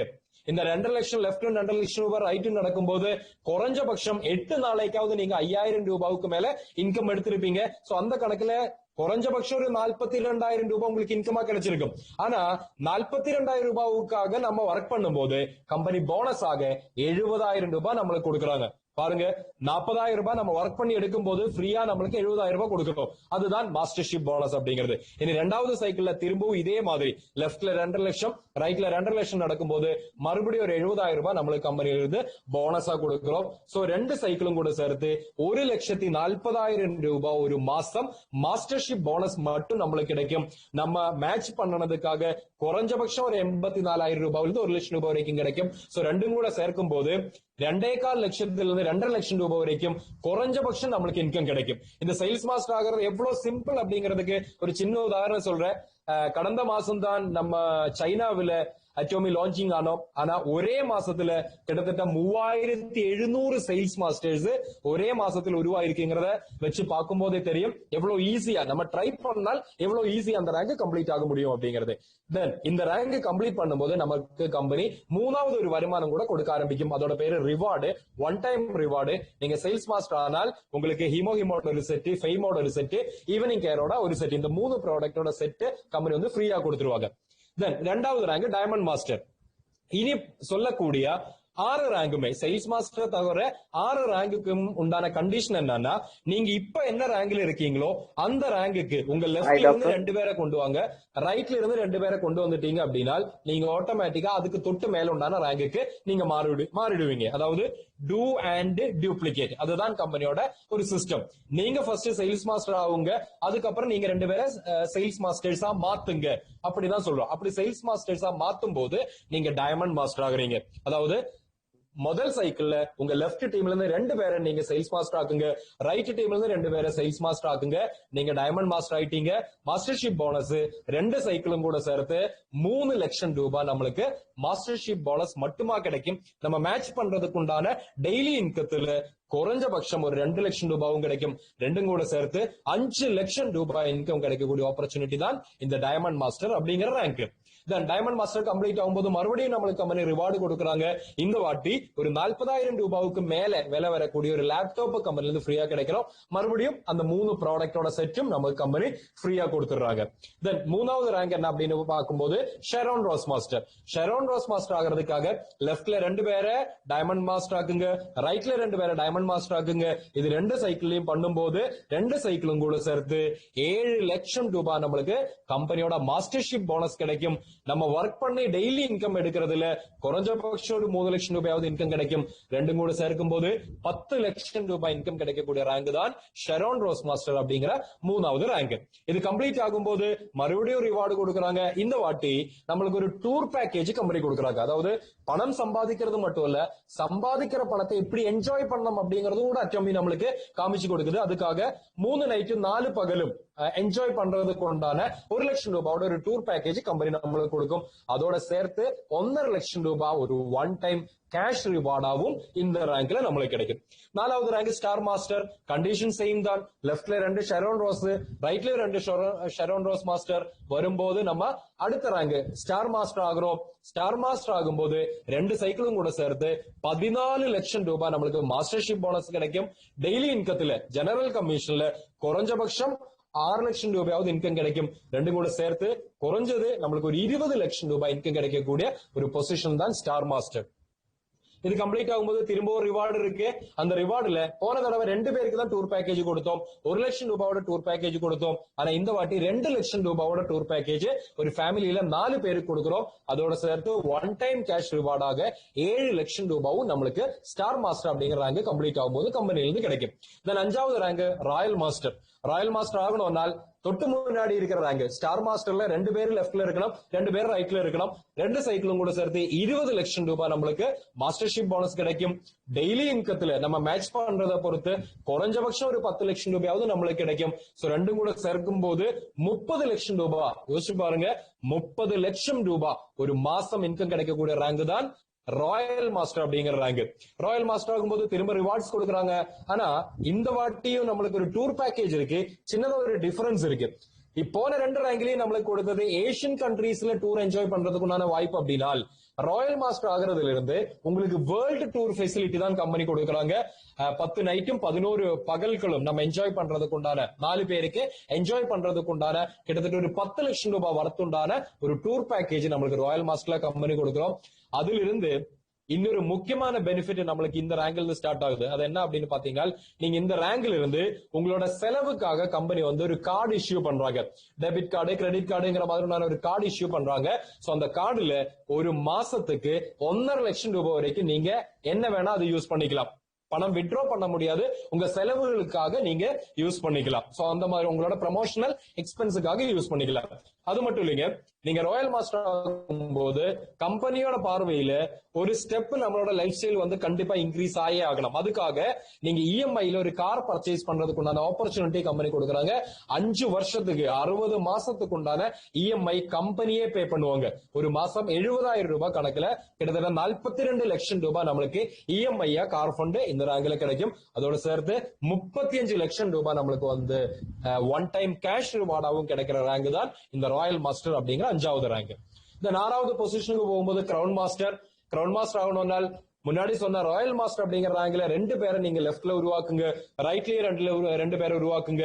இந்த 2.5 லட்சம் லெப்ட் 2.5 லட்சம் ரூபாய் ரைட் நடக்கும்போது குறைஞ்சபட்சம் 8 நாளைக்காவது நீங்க 5000 ரூபாவுக்கு மேல இன்கம் எடுத்திருப்பீங்க. சோ அந்த கணக்குல குறைஞ்சபட்சம் ஒரு 42,000 ரூபாய் உங்களுக்கு இன்கமா கிடைச்சிருக்கும். ஆனா 42,000 ரூபாவுக்காக நம்ம ஒர்க் பண்ணும்போது கம்பெனி போனஸ் ஆக 70,000 ரூபாய் நம்மளுக்கு கொடுக்குறாங்க. பாருங்க, 40,000 ரூபாய் நம்ம ஒர்க் பண்ணி எடுக்கும் போது ஃப்ரீயா நம்மளுக்கு 70,000 ரூபாய் கொடுக்கணும். அதுதான் மாஸ்டர்ஷிப் போனஸ் அப்படிங்கிறது. இனி 2வது சைக்கிள்ல திரும்பவும் இதே மாதிரி லெப்ட்ல 2.5 லட்சம் ரைட்ல 2.5 லட்சம் நடக்கும்போது மறுபடியும் ஒரு 70,000 ரூபாய் நம்மளுக்கு கம்பெனியில இருந்து போனஸா கொடுக்கிறோம். சோ 2 சைக்கிளும் கூட சேர்த்து 1,40,40,000 ரூபாய் ஒரு மாசம் மாஸ்டர்ஷிப் போனஸ் மட்டும் நம்மளுக்கு கிடைக்கும். நம்ம மேட்ச் பண்ணனதுக்காக குறைஞ்சபட்சம் ஒரு 84,000 ரூபாயிலிருந்து 1 லட்சம் ரூபாய் வரைக்கும் கிடைக்கும். சோ ரெண்டும் கூட சேர்க்கும் போது 2.25 லட்சத்திலிருந்து 2.5 லட்சம் ரூபாய் வரைக்கும் குறைஞ்சபட்சம் நம்மளுக்கு இன்கம் கிடைக்கும். இந்த சேல்ஸ் மாஸ்டர் ஆகிறது எவ்வளவு சிம்பிள் அப்படிங்கிறதுக்கு ஒரு சின்ன உதாரணம் சொல்றேன். கடந்த மாசம் தான் நம்ம சைனாவில அட்டோமி லான்ச்சிங் ஆனோம். ஆனா ஒரே மாசத்துல கிட்டத்தட்ட 3700 சேல்ஸ் மாஸ்டர்ஸ் ஒரே மாசத்துல உருவாயிருக்குங்கிறத வச்சு பார்க்கும் போதே தெரியும் எவ்வளவு ஈஸியா நம்ம ட்ரை பண்ணால் எவ்வளவு ஈஸியா அந்த ரேங்க் கம்ப்ளீட் ஆக முடியும் அப்படிங்கிறது. தென் இந்த ரேங்க் கம்ப்ளீட் பண்ணும்போது நமக்கு கம்பெனி 3வது ஒரு வருமானம் கூட கொடுக்க ஆரம்பிக்கும். அதோட பேரு ரிவார்டு, ஒன் டைம் ரிவார்டு. நீங்க சேல்ஸ் மாஸ்டர் ஆனால் உங்களுக்கு ஹீமோட ஒரு செட், ஃபெய்மோட ஒரு செட், ஈவினிங் கேரோட ஒரு செட், இந்த 3 ப்ராடக்டோட செட் கம்பெனி வந்து ஃப்ரீயா கொடுத்துருவாங்க. தென் 2வது ரேங்க் டைமண்ட் மாஸ்டர். இனி சொல்லக்கூடிய 6 ரேங்குமே சேல்ஸ் மாஸ்டர் தவிர 6 ரேங்குக்கும் உண்டான கண்டிஷன் என்னன்னா, நீங்க இப்ப என்ன ரேங்க்ல இருக்கீங்களோ அந்த ரேங்குக்கு உங்க லெஃப்ட்ல இருந்து 2 பேரை கொண்டு வாங்க, ரைட்ல இருந்து 2 பேரை கொண்டு வந்துட்டீங்க அப்படின்னா நீங்க ஆட்டோமேட்டிக்கா அதுக்கு தொட்டு மேல உண்டான ரேங்குக்கு நீங்க மாறிடுவீங்க. அதாவது டூ அண்ட் டியூப்ளிகேட், அதுதான் கம்பெனியோட ஒரு சிஸ்டம். நீங்க ஃபர்ஸ்ட் சேல்ஸ் மாஸ்டர் ஆகுங்க, அதுக்கப்புறம் நீங்க 2 பேரை சேல்ஸ் மாஸ்டர்ஸா மாத்துங்க, அப்படிதான் சொல்றோம். அப்படி சேல்ஸ் மாஸ்டர்ஸா மாத்தும் போது நீங்க டைமண்ட் மாஸ்டர் ஆகுறீங்க. அதாவது முதல் சைக்கிள்ல உங்க லெஃப்ட் டீம்ல இருந்து 2 பேரை நீங்க சேல்ஸ் மாஸ்டர் ஆக்குங்க, ரைட் டீம்ல இருந்து 2 பேரை சேல்ஸ் மாஸ்டர் ஆக்குங்க, நீங்க டைமண்ட் மாஸ்டர் ஆயிட்டீங்க. மாஸ்டர்ஷிப் போனஸ் 2 சைக்கிளும் கூட சேர்த்து 3 லட்சம் ரூபாய் நம்மளுக்கு மாஸ்டர்ஷிப் போனஸ் மட்டுமா கிடைக்கும். நம்ம மேட்ச் பண்றதுக்கு உண்டான டெய்லி இன்கத்துல குறைஞ்சபட்சம் ஒரு 2 லட்சம் ரூபாயும் கிடைக்கும். ரெண்டும் கூட சேர்த்து 5 லட்சம் ரூபாய் இன்கம் கிடைக்கக்கூடிய ஆப்பர்ச்சுனிட்டி தான் இந்த டைமண்ட் மாஸ்டர் அப்படிங்கிற ரேங்க். தென் டைமண்ட் மாஸ்டர் கம்ப்ளீட் ஆகும்போது மறுபடியும் நம்மளுக்கு கம்பெனி ரிவார்டு கொடுக்குறாங்க. இந்த வாட்டி ஒரு 40,000 ரூபாய்க்கு மேல விலை வரக்கூடிய ஒரு லேப்டாப் கம்பெனில இருந்து ஃப்ரீயா கிடைக்கிறோம். மறுபடியும் அந்த 3 ப்ராடக்டோட செட்டும் நமக்கு கம்பெனி ஃப்ரீயா கொடுத்துறாங்க. தென் 3வது ரேங்க் என்ன அப்படின்னு பார்க்கும்போது Sharon rose master. Sharon rose master ஆகிறதுக்காக லெஃப்ட்ல 2 பேரை டைமண்ட் மாஸ்டர் ஆக்குங்க, ரைட்ல 2 பேரை டைமண்ட் மாஸ்டர் ஆக்குங்க. இது 2 சைக்கிளையும் பண்ணும்போது 2 சைக்கிளும் கூட சேர்த்து 7 லட்சம் ரூபாய் நம்மளுக்கு கம்பெனியோட மாஸ்டர்ஷிப் போனஸ் கிடைக்கும். நம்ம ஒர்க் பண்ணி டெய்லி இன்கம் எடுக்கிறதுல குறைஞ்சபட்சம் ஒரு 3 லட்சம் ரூபாயாவது இன்கம் கிடைக்கும். ரெண்டும் கூட சேர்க்கும் போது 10 லட்சம் ரூபாய் இன்கம் கிடைக்கக்கூடிய ரேங்க் தான் ஷெரோன் ரோஸ் மாஸ்டர் அப்படிங்கிற 3வது ரேங்க். இது கம்ப்ளீட் ஆகும்போது மறுபடியும் ரிவார்டு கொடுக்கறாங்க. இந்த வாட்டி நம்மளுக்கு ஒரு டூர் பேக்கேஜ் கம்பெனி கொடுக்கறாங்க. அதாவது பணம் சம்பாதிக்கிறது மட்டும் இல்ல, சம்பாதிக்கிற பணத்தை எப்படி என்ஜாய் பண்ணணும் அப்படிங்கறதும் கூட அச்சம்பி நம்மளுக்கு காமிச்சு கொடுக்குது. அதுக்காக 3 நைட்டும் 4 பகலும் என்ஜாய் பண்றதுக்கு உண்டான 1 லட்சம் ரூபாயோட ஒரு டூர் பேக்கேஜ் கம்பெனி நம்மளுக்கு கொடுக்கும். அதோட சேர்த்து 1.5 லட்சம் ரூபாய் ஒரு ஒன் டைம் கேஷ் ரிவார்டாவும் இந்த ரேங்க்ல நம்மளுக்கு கிடைக்கும். 4வது rank star master. Condition same தான். லெப்ட்ல 2 ஷெரோன் ரோஸ், ரைட்ல 2 ஷெரோன் ரோஸ் மாஸ்டர் வரும்போது நம்ம அடுத்த ரேங்க் ஸ்டார் மாஸ்டர் ஆகிறோம். ஸ்டார் மாஸ்டர் ஆகும்போது 2 சைக்கிளும் கூட சேர்த்து 14 லட்சம் ரூபாய் நம்மளுக்கு மாஸ்டர்ஷிப் போனஸ் கிடைக்கும். டெய்லி இன்கத்துல ஜெனரல் கமிஷன்ல குறைஞ்சபட்சம் 6 லட்சம் ரூபாயாவது இன்கம் கிடைக்கும். ரெண்டும் கூட சேர்த்து குறைஞ்சது நம்மளுக்கு ஒரு 20 லட்சம் ரூபாய் இன்கம் கிடைக்கக்கூடிய ஒரு பொசிஷன் தான் ஸ்டார் மாஸ்டர். இது கம்ப்ளீட் ஆகும்போது திரும்ப ஒரு ரிவார்டு இருக்கு. அந்த ரிவார்டுல போன தடவை 2 பேருக்கு தான் டூர் பேக்கேஜ் கொடுத்தோம். 1 லட்சம் ரூபாயோட டூர் பேக்கேஜ் கொடுத்தோம். ஆனா இந்த வாட்டி 2 லட்சம் ரூபாயோட டூர் பேக்கேஜ் ஒரு ஃபேமிலியில 4 பேருக்கு கொடுக்கிறோம். அதோட சேர்த்து ஒன் டைம் கேஷ் ரிவார்டாக 7 லட்சம் ரூபாயும் நம்மளுக்கு ஸ்டார் மாஸ்டர் அப்படிங்கிற ரேங்க் கம்ப்ளீட் ஆகும்போது கம்பெனியிலிருந்து கிடைக்கும். தென் 5வது rank royal master. Royal master ஆகணும்னால் தொட்டு முன்னாடி இருக்கிற ரேங்க் ஸ்டார் மாஸ்டர்ல 2 பேர் லெப்ட்ல இருக்கணும், 2 பேர் ரைட்ல இருக்கணும். 2 சைக்கிளும் கூட சேர்த்து 20 லட்சம் ரூபாய் நம்மளுக்கு மாஸ்டர்ஷிப் போனஸ் கிடைக்கும். டெய்லி இன்கத்துல நம்ம மேட்ச் பண்றதை பொறுத்து குறைஞ்சபட்சம் ஒரு 10 லட்சம் ரூபாயாவது நம்மளுக்கு கிடைக்கும். சோ ரெண்டும் கூட சேர்க்கும் போது 30 லட்சம் ரூபாய். யோசிச்சு பாருங்க, 30 லட்சம் ரூபாய் ஒரு மாசம் இன்கம் கிடைக்கக்கூடிய ரேங்க் தான் ராயல் மாஸ்டர் அப்படிங்கிற ரேங்க். ராயல் மாஸ்டர் ஆகும்போது திரும்ப ரிவார்ட்ஸ் கொடுக்குறாங்க. ஆனா இந்த வாட்டியும் நம்மளுக்கு ஒரு டூர் பேக்கேஜ் இருக்கு. சின்னதா ஒரு டிஃபரன்ஸ் இருக்கு. போன 2 ரேங்க்லயும் நம்மளுக்கு கொடுத்தது ஏசியன் கண்ட்ரீஸ்ல டூர் என்ஜாய் பண்றதுக்குண்டான வாய்ப்பு. அப்படின்னால் ராயல் மாஸ்டர் ஆகிறதுல இருந்து உங்களுக்கு வேர்ல்டு டூர் ஃபெசிலிட்டி தான் கம்பெனி கொடுக்கறாங்க. 10 நைட்டும் 11 பகல்களும் நம்ம என்ஜாய் பண்றதுக்கு உண்டான 4 பேருக்கு என்ஜாய் பண்றதுக்கு உண்டான கிட்டத்தட்ட ஒரு 10 லட்சம் ரூபாய் வரத்துண்டான ஒரு டூர் பேக்கேஜ் நம்மளுக்கு ராயல் மாஸ்டர்ல கம்பெனி கொடுக்கிறோம். அதிலிருந்து இன்னொரு முக்கியமான பெனிஃபிட் நம்மளுக்கு இந்த ரேங்க்ல இருந்து ஸ்டார்ட் ஆகுது. அது என்ன அப்படின்னு பாத்தீங்கன்னா, நீங்க இந்த ரேங்க்ல இருந்து உங்களோட செலவுக்காக கம்பெனி வந்து ஒரு கார்டு இஷ்யூ பண்றாங்க. டெபிட் கார்டு, கிரெடிட் கார்டுங்கிற மாதிரி ஒரு கார்டு இஷ்யூ பண்றாங்க. சோ அந்த கார்டுல ஒரு மாசத்துக்கு 1.5 லட்சம் ரூபாய் வரைக்கும் நீங்க என்ன வேணா அதை யூஸ் பண்ணிக்கலாம். பணம் வித்ட்ரா பண்ண முடியாது, உங்க செலவுகளுக்காக நீங்க யூஸ் பண்ணிக்கலாம். சோ அந்த மாதிரி உங்களோட ப்ரமோஷனல் எக்ஸ்பென்ஸுக்காக யூஸ் பண்ணிக்கலாம். அது மட்டும் இல்லைங்க, நீங்க ராயல் மாஸ்டர் ஆகும்போது கம்பெனியோட பார்வையில ஒரு ஸ்டெப் நம்மளோட லைஃப் ஸ்டைல் வந்து கண்டிப்பா இன்க்ரீஸ் ஆகே ஆகணும். அதுக்காக நீங்க இஎம்ஐல ஒரு கார் பர்ச்சேஸ் பண்றதுக்கு உண்டான ஆப்பர்ச்சுனிட்டி கம்பெனி கொடுக்குறாங்க. 5 வருஷத்துக்கு 60 மாசத்துக்கு உண்டான இஎம்ஐ கம்பெனியே பே பண்ணுவாங்க. ஒரு மாசம் 70,000 ரூபாய் கணக்குல கிட்டத்தட்ட 42 லட்சம் ரூபாய் நம்மளுக்கு இஎம்ஐயா கார் ஃபண்ட் இந்த ரேங்க்ல கிடைக்கும். அதோட சேர்த்து 35 லட்சம் ரூபாய் நம்மளுக்கு வந்து ஒன் டைம் கேஷ் ரிவார்டாவும் கிடைக்கிற ரேங்க் தான் இந்த ராயல் மாஸ்டர் அப்படிங்கிற 5வது ரேங்க். இந்த 4வது பொசிஷனுக்கு போகும்போது கிரவுன் மாஸ்டர். கிரவுன் மாஸ்டர் ஆகணும்னால் முன்னாடி சொன்ன ராயல் மாஸ்டர் அப்படிங்கிற ரேங்க்ல 2 பேரை நீங்க லெப்ட்ல உருவாக்குங்க, ரைட்லயே 2 பேரை உருவாக்குங்க.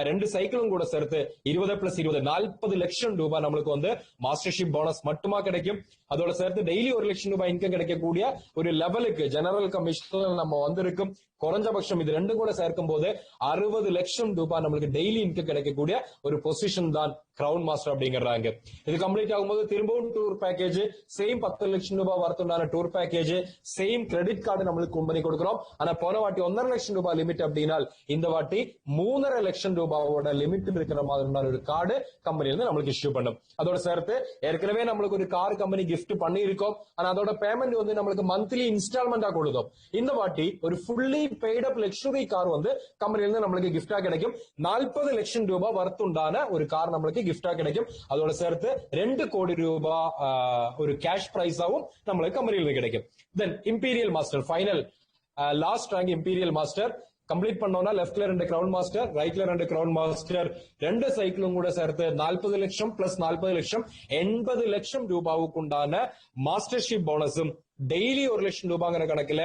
2 சைக்கிளும் கூட சேர்த்து 20+20 40 லட்சம் ரூபாய் நம்மளுக்கு வந்து மாஸ்டர்ஷிப் போனஸ் மட்டுமா கிடைக்கும். அதோட சேர்த்து டெய்லி 1 லட்சம் ரூபாய் இன்கம் கிடைக்கக்கூடிய ஒரு லெவலுக்கு ஜெனரல் கமிஷன் நம்ம வந்திருக்கும். குறைஞ்சபட்சம் இது 2 கூட சேர்க்கும் போது 60 லட்சம் ரூபாய் நம்மளுக்கு டெய்லி இன்கம் கிடைக்கக்கூடிய ஒரு பொசிஷன் தான் கிரவுன் மாஸ்டர் அப்படிங்கிறாங்க. இது கம்ப்ளீட் ஆகும்போது திரும்பவும் டூர் பேக்கேஜ், சேம் 10 லட்சம் ரூபாய் வரத்துண்டான tour package, same credit card நம்மளுக்கு கம்பெனி கொடுக்கிறோம். ஆனா போன வாட்டி 1.5 லட்சம் ரூபாய் லிமிட் அப்படின்னா இந்த வாட்டி 3.5 லட்சம் ரூபாயோட லிமிட் இருக்கிற மாதிரி ஒரு கார்டு கம்பெனி இருந்து நம்மளுக்கு இஷ்யூ பண்ணும். அதோட சேர்த்து ஏற்கனவே நம்மளுக்கு ஒரு கார் கம்பெனி கிஃப்ட் பண்ணி இருக்கோம். ஆனா அதோட பேமெண்ட் வந்து நம்மளுக்கு மந்த்லி இன்ஸ்டால்மெண்டா கொடுத்தோம். இந்த வாட்டி ஒரு ஃபுல்லி பெய்ட் அப் லக்ஸுரி கார் வந்து கம்பெனில இருந்து நம்மளுக்கு கிஃப்டா கிடைக்கும். 40 லட்சம் ரூபாய் வரத்துண்டான ஒரு கார் நம்மளுக்கு கிஃப்டா கிடைக்கும். அதோட சேர்த்து 2 கோடி ரூபாய் ஒரு கேஷ் பிரைஸாவும் நம்மளுக்கு கம்பெனில இருந்து கிடைக்கும். Then imperial master final last rank imperial master complete பண்ணோம்னா லெப்ட்ல 2 கிரவுன் மாஸ்டர், ரைட்ல 2 கிரவுன் மாஸ்டர், 2 சைக்கிளும் கூட சேர்த்து 40 லட்சம் பிளஸ் 40 லட்சம் 80 லட்சம் ரூபாவுக்கு உண்டான மாஸ்டர்ஷிப் போனஸும் டெய்லி 1,00,000 ரூபாங்கிற கணக்குல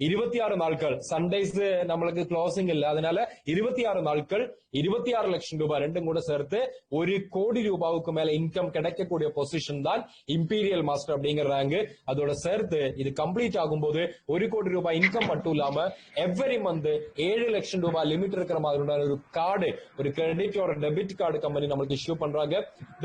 26 நாட்கள், சண்டேஸ் நம்மளுக்கு க்ளோசிங் இல்ல, அதனால 26 நாட்கள் 26 லட்சம் ரூபாய் ரெண்டும் கூட சேர்த்து 1 கோடி ரூபாவுக்கு மேல இன்கம் கிடைக்கக்கூடிய பொசிஷன் தான் இம்பீரியல் மாஸ்டர் அப்படிங்கிற ரேங்க். அதோட சேர்த்து இது கம்ப்ளீட் ஆகும்போது 1 கோடி ரூபாய் இன்கம் மட்டும் இல்லாம எவ்ரி மந்த் 7 லட்சம் ரூபாய் லிமிட் இருக்கிற மாதிரி ஒரு கார்டு, ஒரு கிரெடிட் ஒரு டெபிட் கார்டு கம்பெனி நம்மளுக்கு இஷ்யூ பண்றாங்க.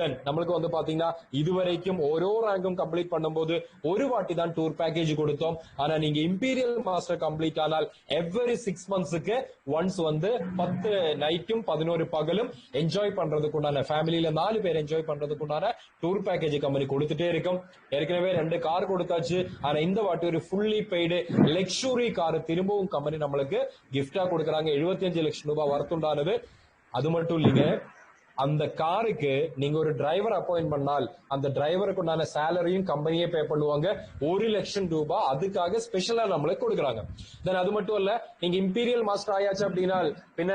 தென் நம்மளுக்கு வந்து பாத்தீங்கன்னா இதுவரைக்கும் ஓரோ ரேங்கும் கம்ப்ளீட் பண்ணும்போது ஒரு வாட்டி தான் டூர் பேக்கேஜ் கொடுத்தோம். ஆனா நீங்க இம்பீரியல் மாஸ்டர் கம்ப்ளீட் ஆனால் எவ்ரி 6 மந்த்ஸ்க்கு ஒன்ஸ் வந்து 10 நைட்டும் 11 பகலும் என்ஜாய் பண்றதுக்குண்டான, ஃபேமிலியில 4 பேர் என்ஜாய் பண்றதுக்குண்டான டூர் பேக்கேஜ் கம்பெனி கொடுத்துட்டே இருக்கும். ஏற்கனவே 2 கார் கொடுத்தாச்சு. ஆனா இந்த வாட்டி ஒரு ஃபுல்லி பெய்டு லக்ஸுரி கார் திரும்பவும் கம்பெனி நம்மளுக்கு கிஃப்டா கொடுக்கறாங்க. 75 லட்சம் ரூபாய் வர்த்துண்டானது. அது மட்டும் இல்லைங்க, அந்த காருக்கு நீங்க ஒரு டிரைவர் அப்பாயிண்ட் பண்ணால் அந்த டிரைவருக்கு உண்டான சேலரியும் கம்பெனியே பே பண்ணுவாங்க. 1 லட்சம் ரூபாய் அதுக்காக ஸ்பெஷலா நம்மளுக்கு கொடுக்குறாங்க. தென் அது மட்டும் இல்ல, நீங்க இம்பீரியல் மாஸ்டர் ஆயாச்சு அப்படின்னா பின்ன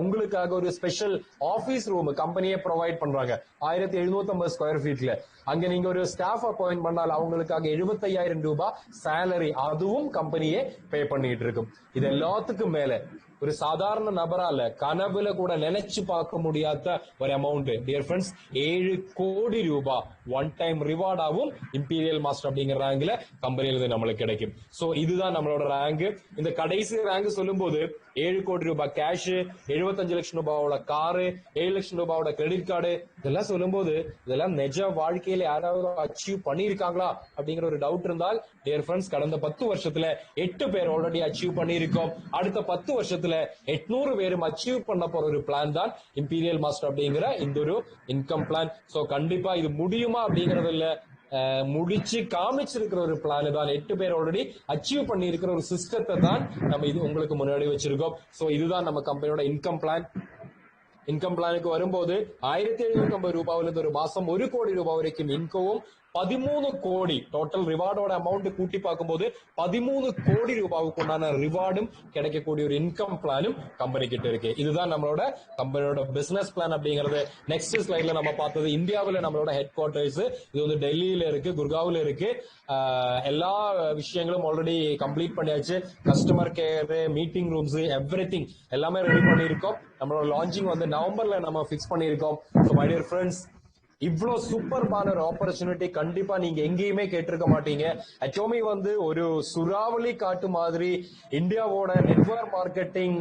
உங்களுக்காக ஒரு ஸ்பெஷல் ஆபீஸ் ரூம் கம்பெனியே ப்ரொவைட் பண்றாங்க 1750 ஸ்கொயர் ஃபீட்ல. அங்க நீங்க ஒரு ஸ்டாஃப் அப்பாயிண்ட் பண்ணால் அவங்களுக்காக 75,000 ரூபாய் சேலரி அதுவும் கம்பெனியே பே பண்ணிட்டு இருக்கும். இது எல்லாத்துக்கும் மேல ஒரு சாதாரண நபரால கனவுல கூட நினைச்சு பார்க்க முடியாத ஒரு அமௌண்ட் டியர் ஃப்ரெண்ட்ஸ், 7 கோடி ரூபாய் ஒன் டைம் ரிவார்டாவும் இம்பீரியல் மாஸ்டர் அப்படிங்கிற ரேங்க்ல கம்பெனியில நம்மளுக்கு கிடைக்கும். சோ இதுதான் நம்மளோட ரேங்க். இந்த கடைசி ரேங்க் சொல்லும் போது 7 கோடி ரூபாய் கேஷ், 75 லட்சம் ரூபாயோட காரு, 7 லட்சம் ரூபாயோட கிரெடிட் கார்டு, இதெல்லாம் சொல்லும் போது இதெல்லாம் நிஜ வாழ்க்கையில யாராவது அச்சீவ் பண்ணிருக்காங்களா அப்படிங்கிற ஒரு டவுட் இருந்தால் டியர் ஃப்ரெண்ட்ஸ், கடந்த 10 வருஷத்துல 8 பேர் ஆல்ரெடி அச்சீவ் பண்ணிருக்கோம். அடுத்த 10 வருஷத்துல 800 பேரும் அச்சீவ் பண்ண போற ஒரு பிளான் தான் இம்பீரியல் மாஸ்டர் அப்படிங்கிற இந்த ஒரு இன்கம் பிளான். சோ கண்டிப்பா இது முடியுமா அப்படிங்கறது இல்ல, முடிச்சு காமிச்சிருக்கிற ஒரு பிளான் தான். 8 பேர் ஆல்ரெடி அச்சீவ் பண்ணி இருக்கிற ஒரு சிஸ்டத்தை தான் நம்ம இது உங்களுக்கு முன்னாடி வச்சிருக்கோம். சோ இதுதான் நம்ம கம்பெனியோட இன்கம் பிளான். இன்கம் பிளானுக்கு வரும்போது 1,750 ரூபாயிலிருந்து ஒரு மாசம் 1 கோடி ரூபாய் வரைக்கும் இன்கமும், 13 கோடி டோட்டல் ரிவார்டோட அமௌண்ட் கூட்டி பார்க்கும்போது 13 கோடி ரூபாய்க்கு உண்டான ரிவார்டும் கிடைக்கக்கூடிய ஒரு இன்கம் பிளானும் கம்பெனி கிட்ட இருக்கு. இதுதான் நம்மளோட கம்பெனியோட பிசினஸ் பிளான் அப்படிங்கிறது. நெக்ஸ்ட் ஸ்லைட்ல நம்ம பார்த்தது இந்தியாவில் நம்மளோட ஹெட் குவார்டர்ஸ் இது வந்து டெல்லியில இருக்கு, குர்காவ்ல இருக்கு. எல்லா விஷயங்களும் ஆல்ரெடி கம்ப்ளீட் பண்ணியாச்சு. Customer care, meeting rooms, everything எல்லாமே ரெடி பண்ணியிருக்கோம். நம்மளோட லான்ச்சிங் வந்து நவம்பர்ல நம்ம பிக்ஸ் பண்ணியிருக்கோம். ஸோ மை டியர் ஃப்ரெண்ட்ஸ், இவ்வளோ சூப்பர்பான ஒரு ஆப்பர்ச்சுனிட்டி கண்டிப்பா நீங்க எங்கேயுமே கேட்டிருக்க மாட்டீங்க. அட்டோமி வந்து ஒரு சுறாவளி காட்டு மாதிரி இந்தியாவோட நெட்வொர்க் மார்க்கெட்டிங்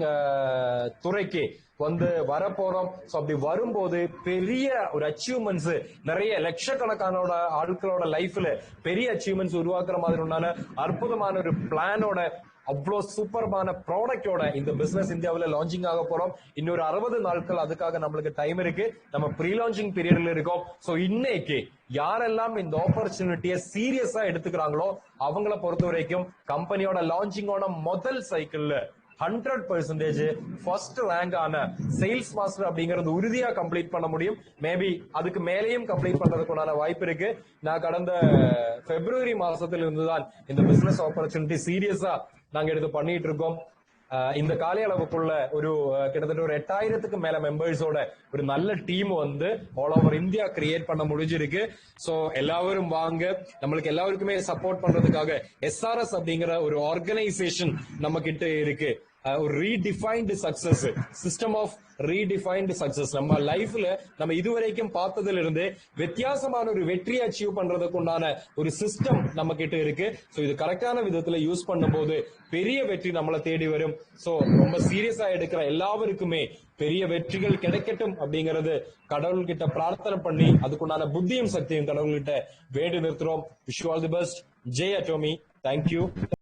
துறைக்கு வந்து வரப்போறோம். சோ அப்படி வரும்போது பெரிய ஒரு அச்சீவ்மெண்ட்ஸ், நிறைய லட்சக்கணக்கான ஆட்களோட லைஃப்ல பெரிய அச்சீவ்மெண்ட்ஸ் உருவாக்குற மாதிரி உண்டான அற்புதமான ஒரு பிளானோட, அவ்வளோ சூப்பர்பான ப்ராடக்டோட இந்த பிசினஸ் இந்தியாவில் லான்ச்சிங் ஆக போறோம். இன்னொரு 60 நாட்கள் அதுக்காக நம்மளுக்கு டைம் இருக்கு. நம்ம ப்ரீ லான்ச்சிங் பீரியட்ல இருக்கோம். சோ இன்னைக்கு யாரெல்லாம் இந்த ஆப்பர்ச்சுனிட்டியை சீரியஸா எடுத்துக்கிறாங்களோ அவங்கள பொறுத்த வரைக்கும் கம்பெனியோட லான்ச்சிங்கோட முதல் சைக்கிள்ல 100% ஃபர்ஸ்ட் ரேங்க் ஆன சேல்ஸ் மாஸ்டர் அப்படிங்கறது உறுதியா கம்ப்ளீட் பண்ண முடியும். மேபி அதுக்கு மேலேயும் கம்ப்ளீட் பண்றதுக்குண்டான வாய்ப்பு இருக்கு. நான் கடந்த பிப்ரவரி மாசத்துல இருந்துதான் இந்த பிசினஸ் ஆப்பர்ச்சுனிட்டி சீரியஸா நாங்க எடுத்து பண்ணிட்டு இருக்கோம். இந்த கால அளவுக்குள்ள ஒரு கிட்டத்தட்ட ஒரு 8,000க்கு மேல மெம்பர்ஸோட ஒரு நல்ல டீம் வந்து ஆல் ஓவர் இந்தியா கிரியேட் பண்ண முடிஞ்சிருக்கு. சோ எல்லாரும் வாங்க, நம்மளுக்கு எல்லாருக்குமே சப்போர்ட் பண்றதுக்காக SRS அப்படிங்கிற ஒரு ஆர்கனைசேஷன் நம்ம கிட்ட இருக்கு. ஒரு ரீடிஃபைன்டு சக்சஸ், சிஸ்டம் ஆஃப் ரீடிஃபைன்டு சக்சஸ். நம்ம லைஃப்ல நம்ம இதுவரைக்கும் பார்த்ததுல இருந்து வித்தியாசமான ஒரு வெற்றி அச்சீவ் பண்றதுக்கு உண்டான ஒரு சிஸ்டம் நம்ம கிட்ட இருக்கு. சோ இது கரெக்டான விதத்துல யூஸ் பண்ணும்போது பெரிய வெற்றி நம்மளை தேடி வரும். சோ ரொம்ப சீரியஸா எடுக்கிற எல்லாருக்குமே பெரிய வெற்றிகள் கிடைக்கட்டும் அப்படிங்கறது கடவுள் கிட்ட பிரார்த்தனை பண்ணி அதுக்குண்டான புத்தியும் சக்தியும் கடவுள்கிட்ட வேண்டி நிறுத்துறோம். Wish you all the best. Jai Atomy. Thank you.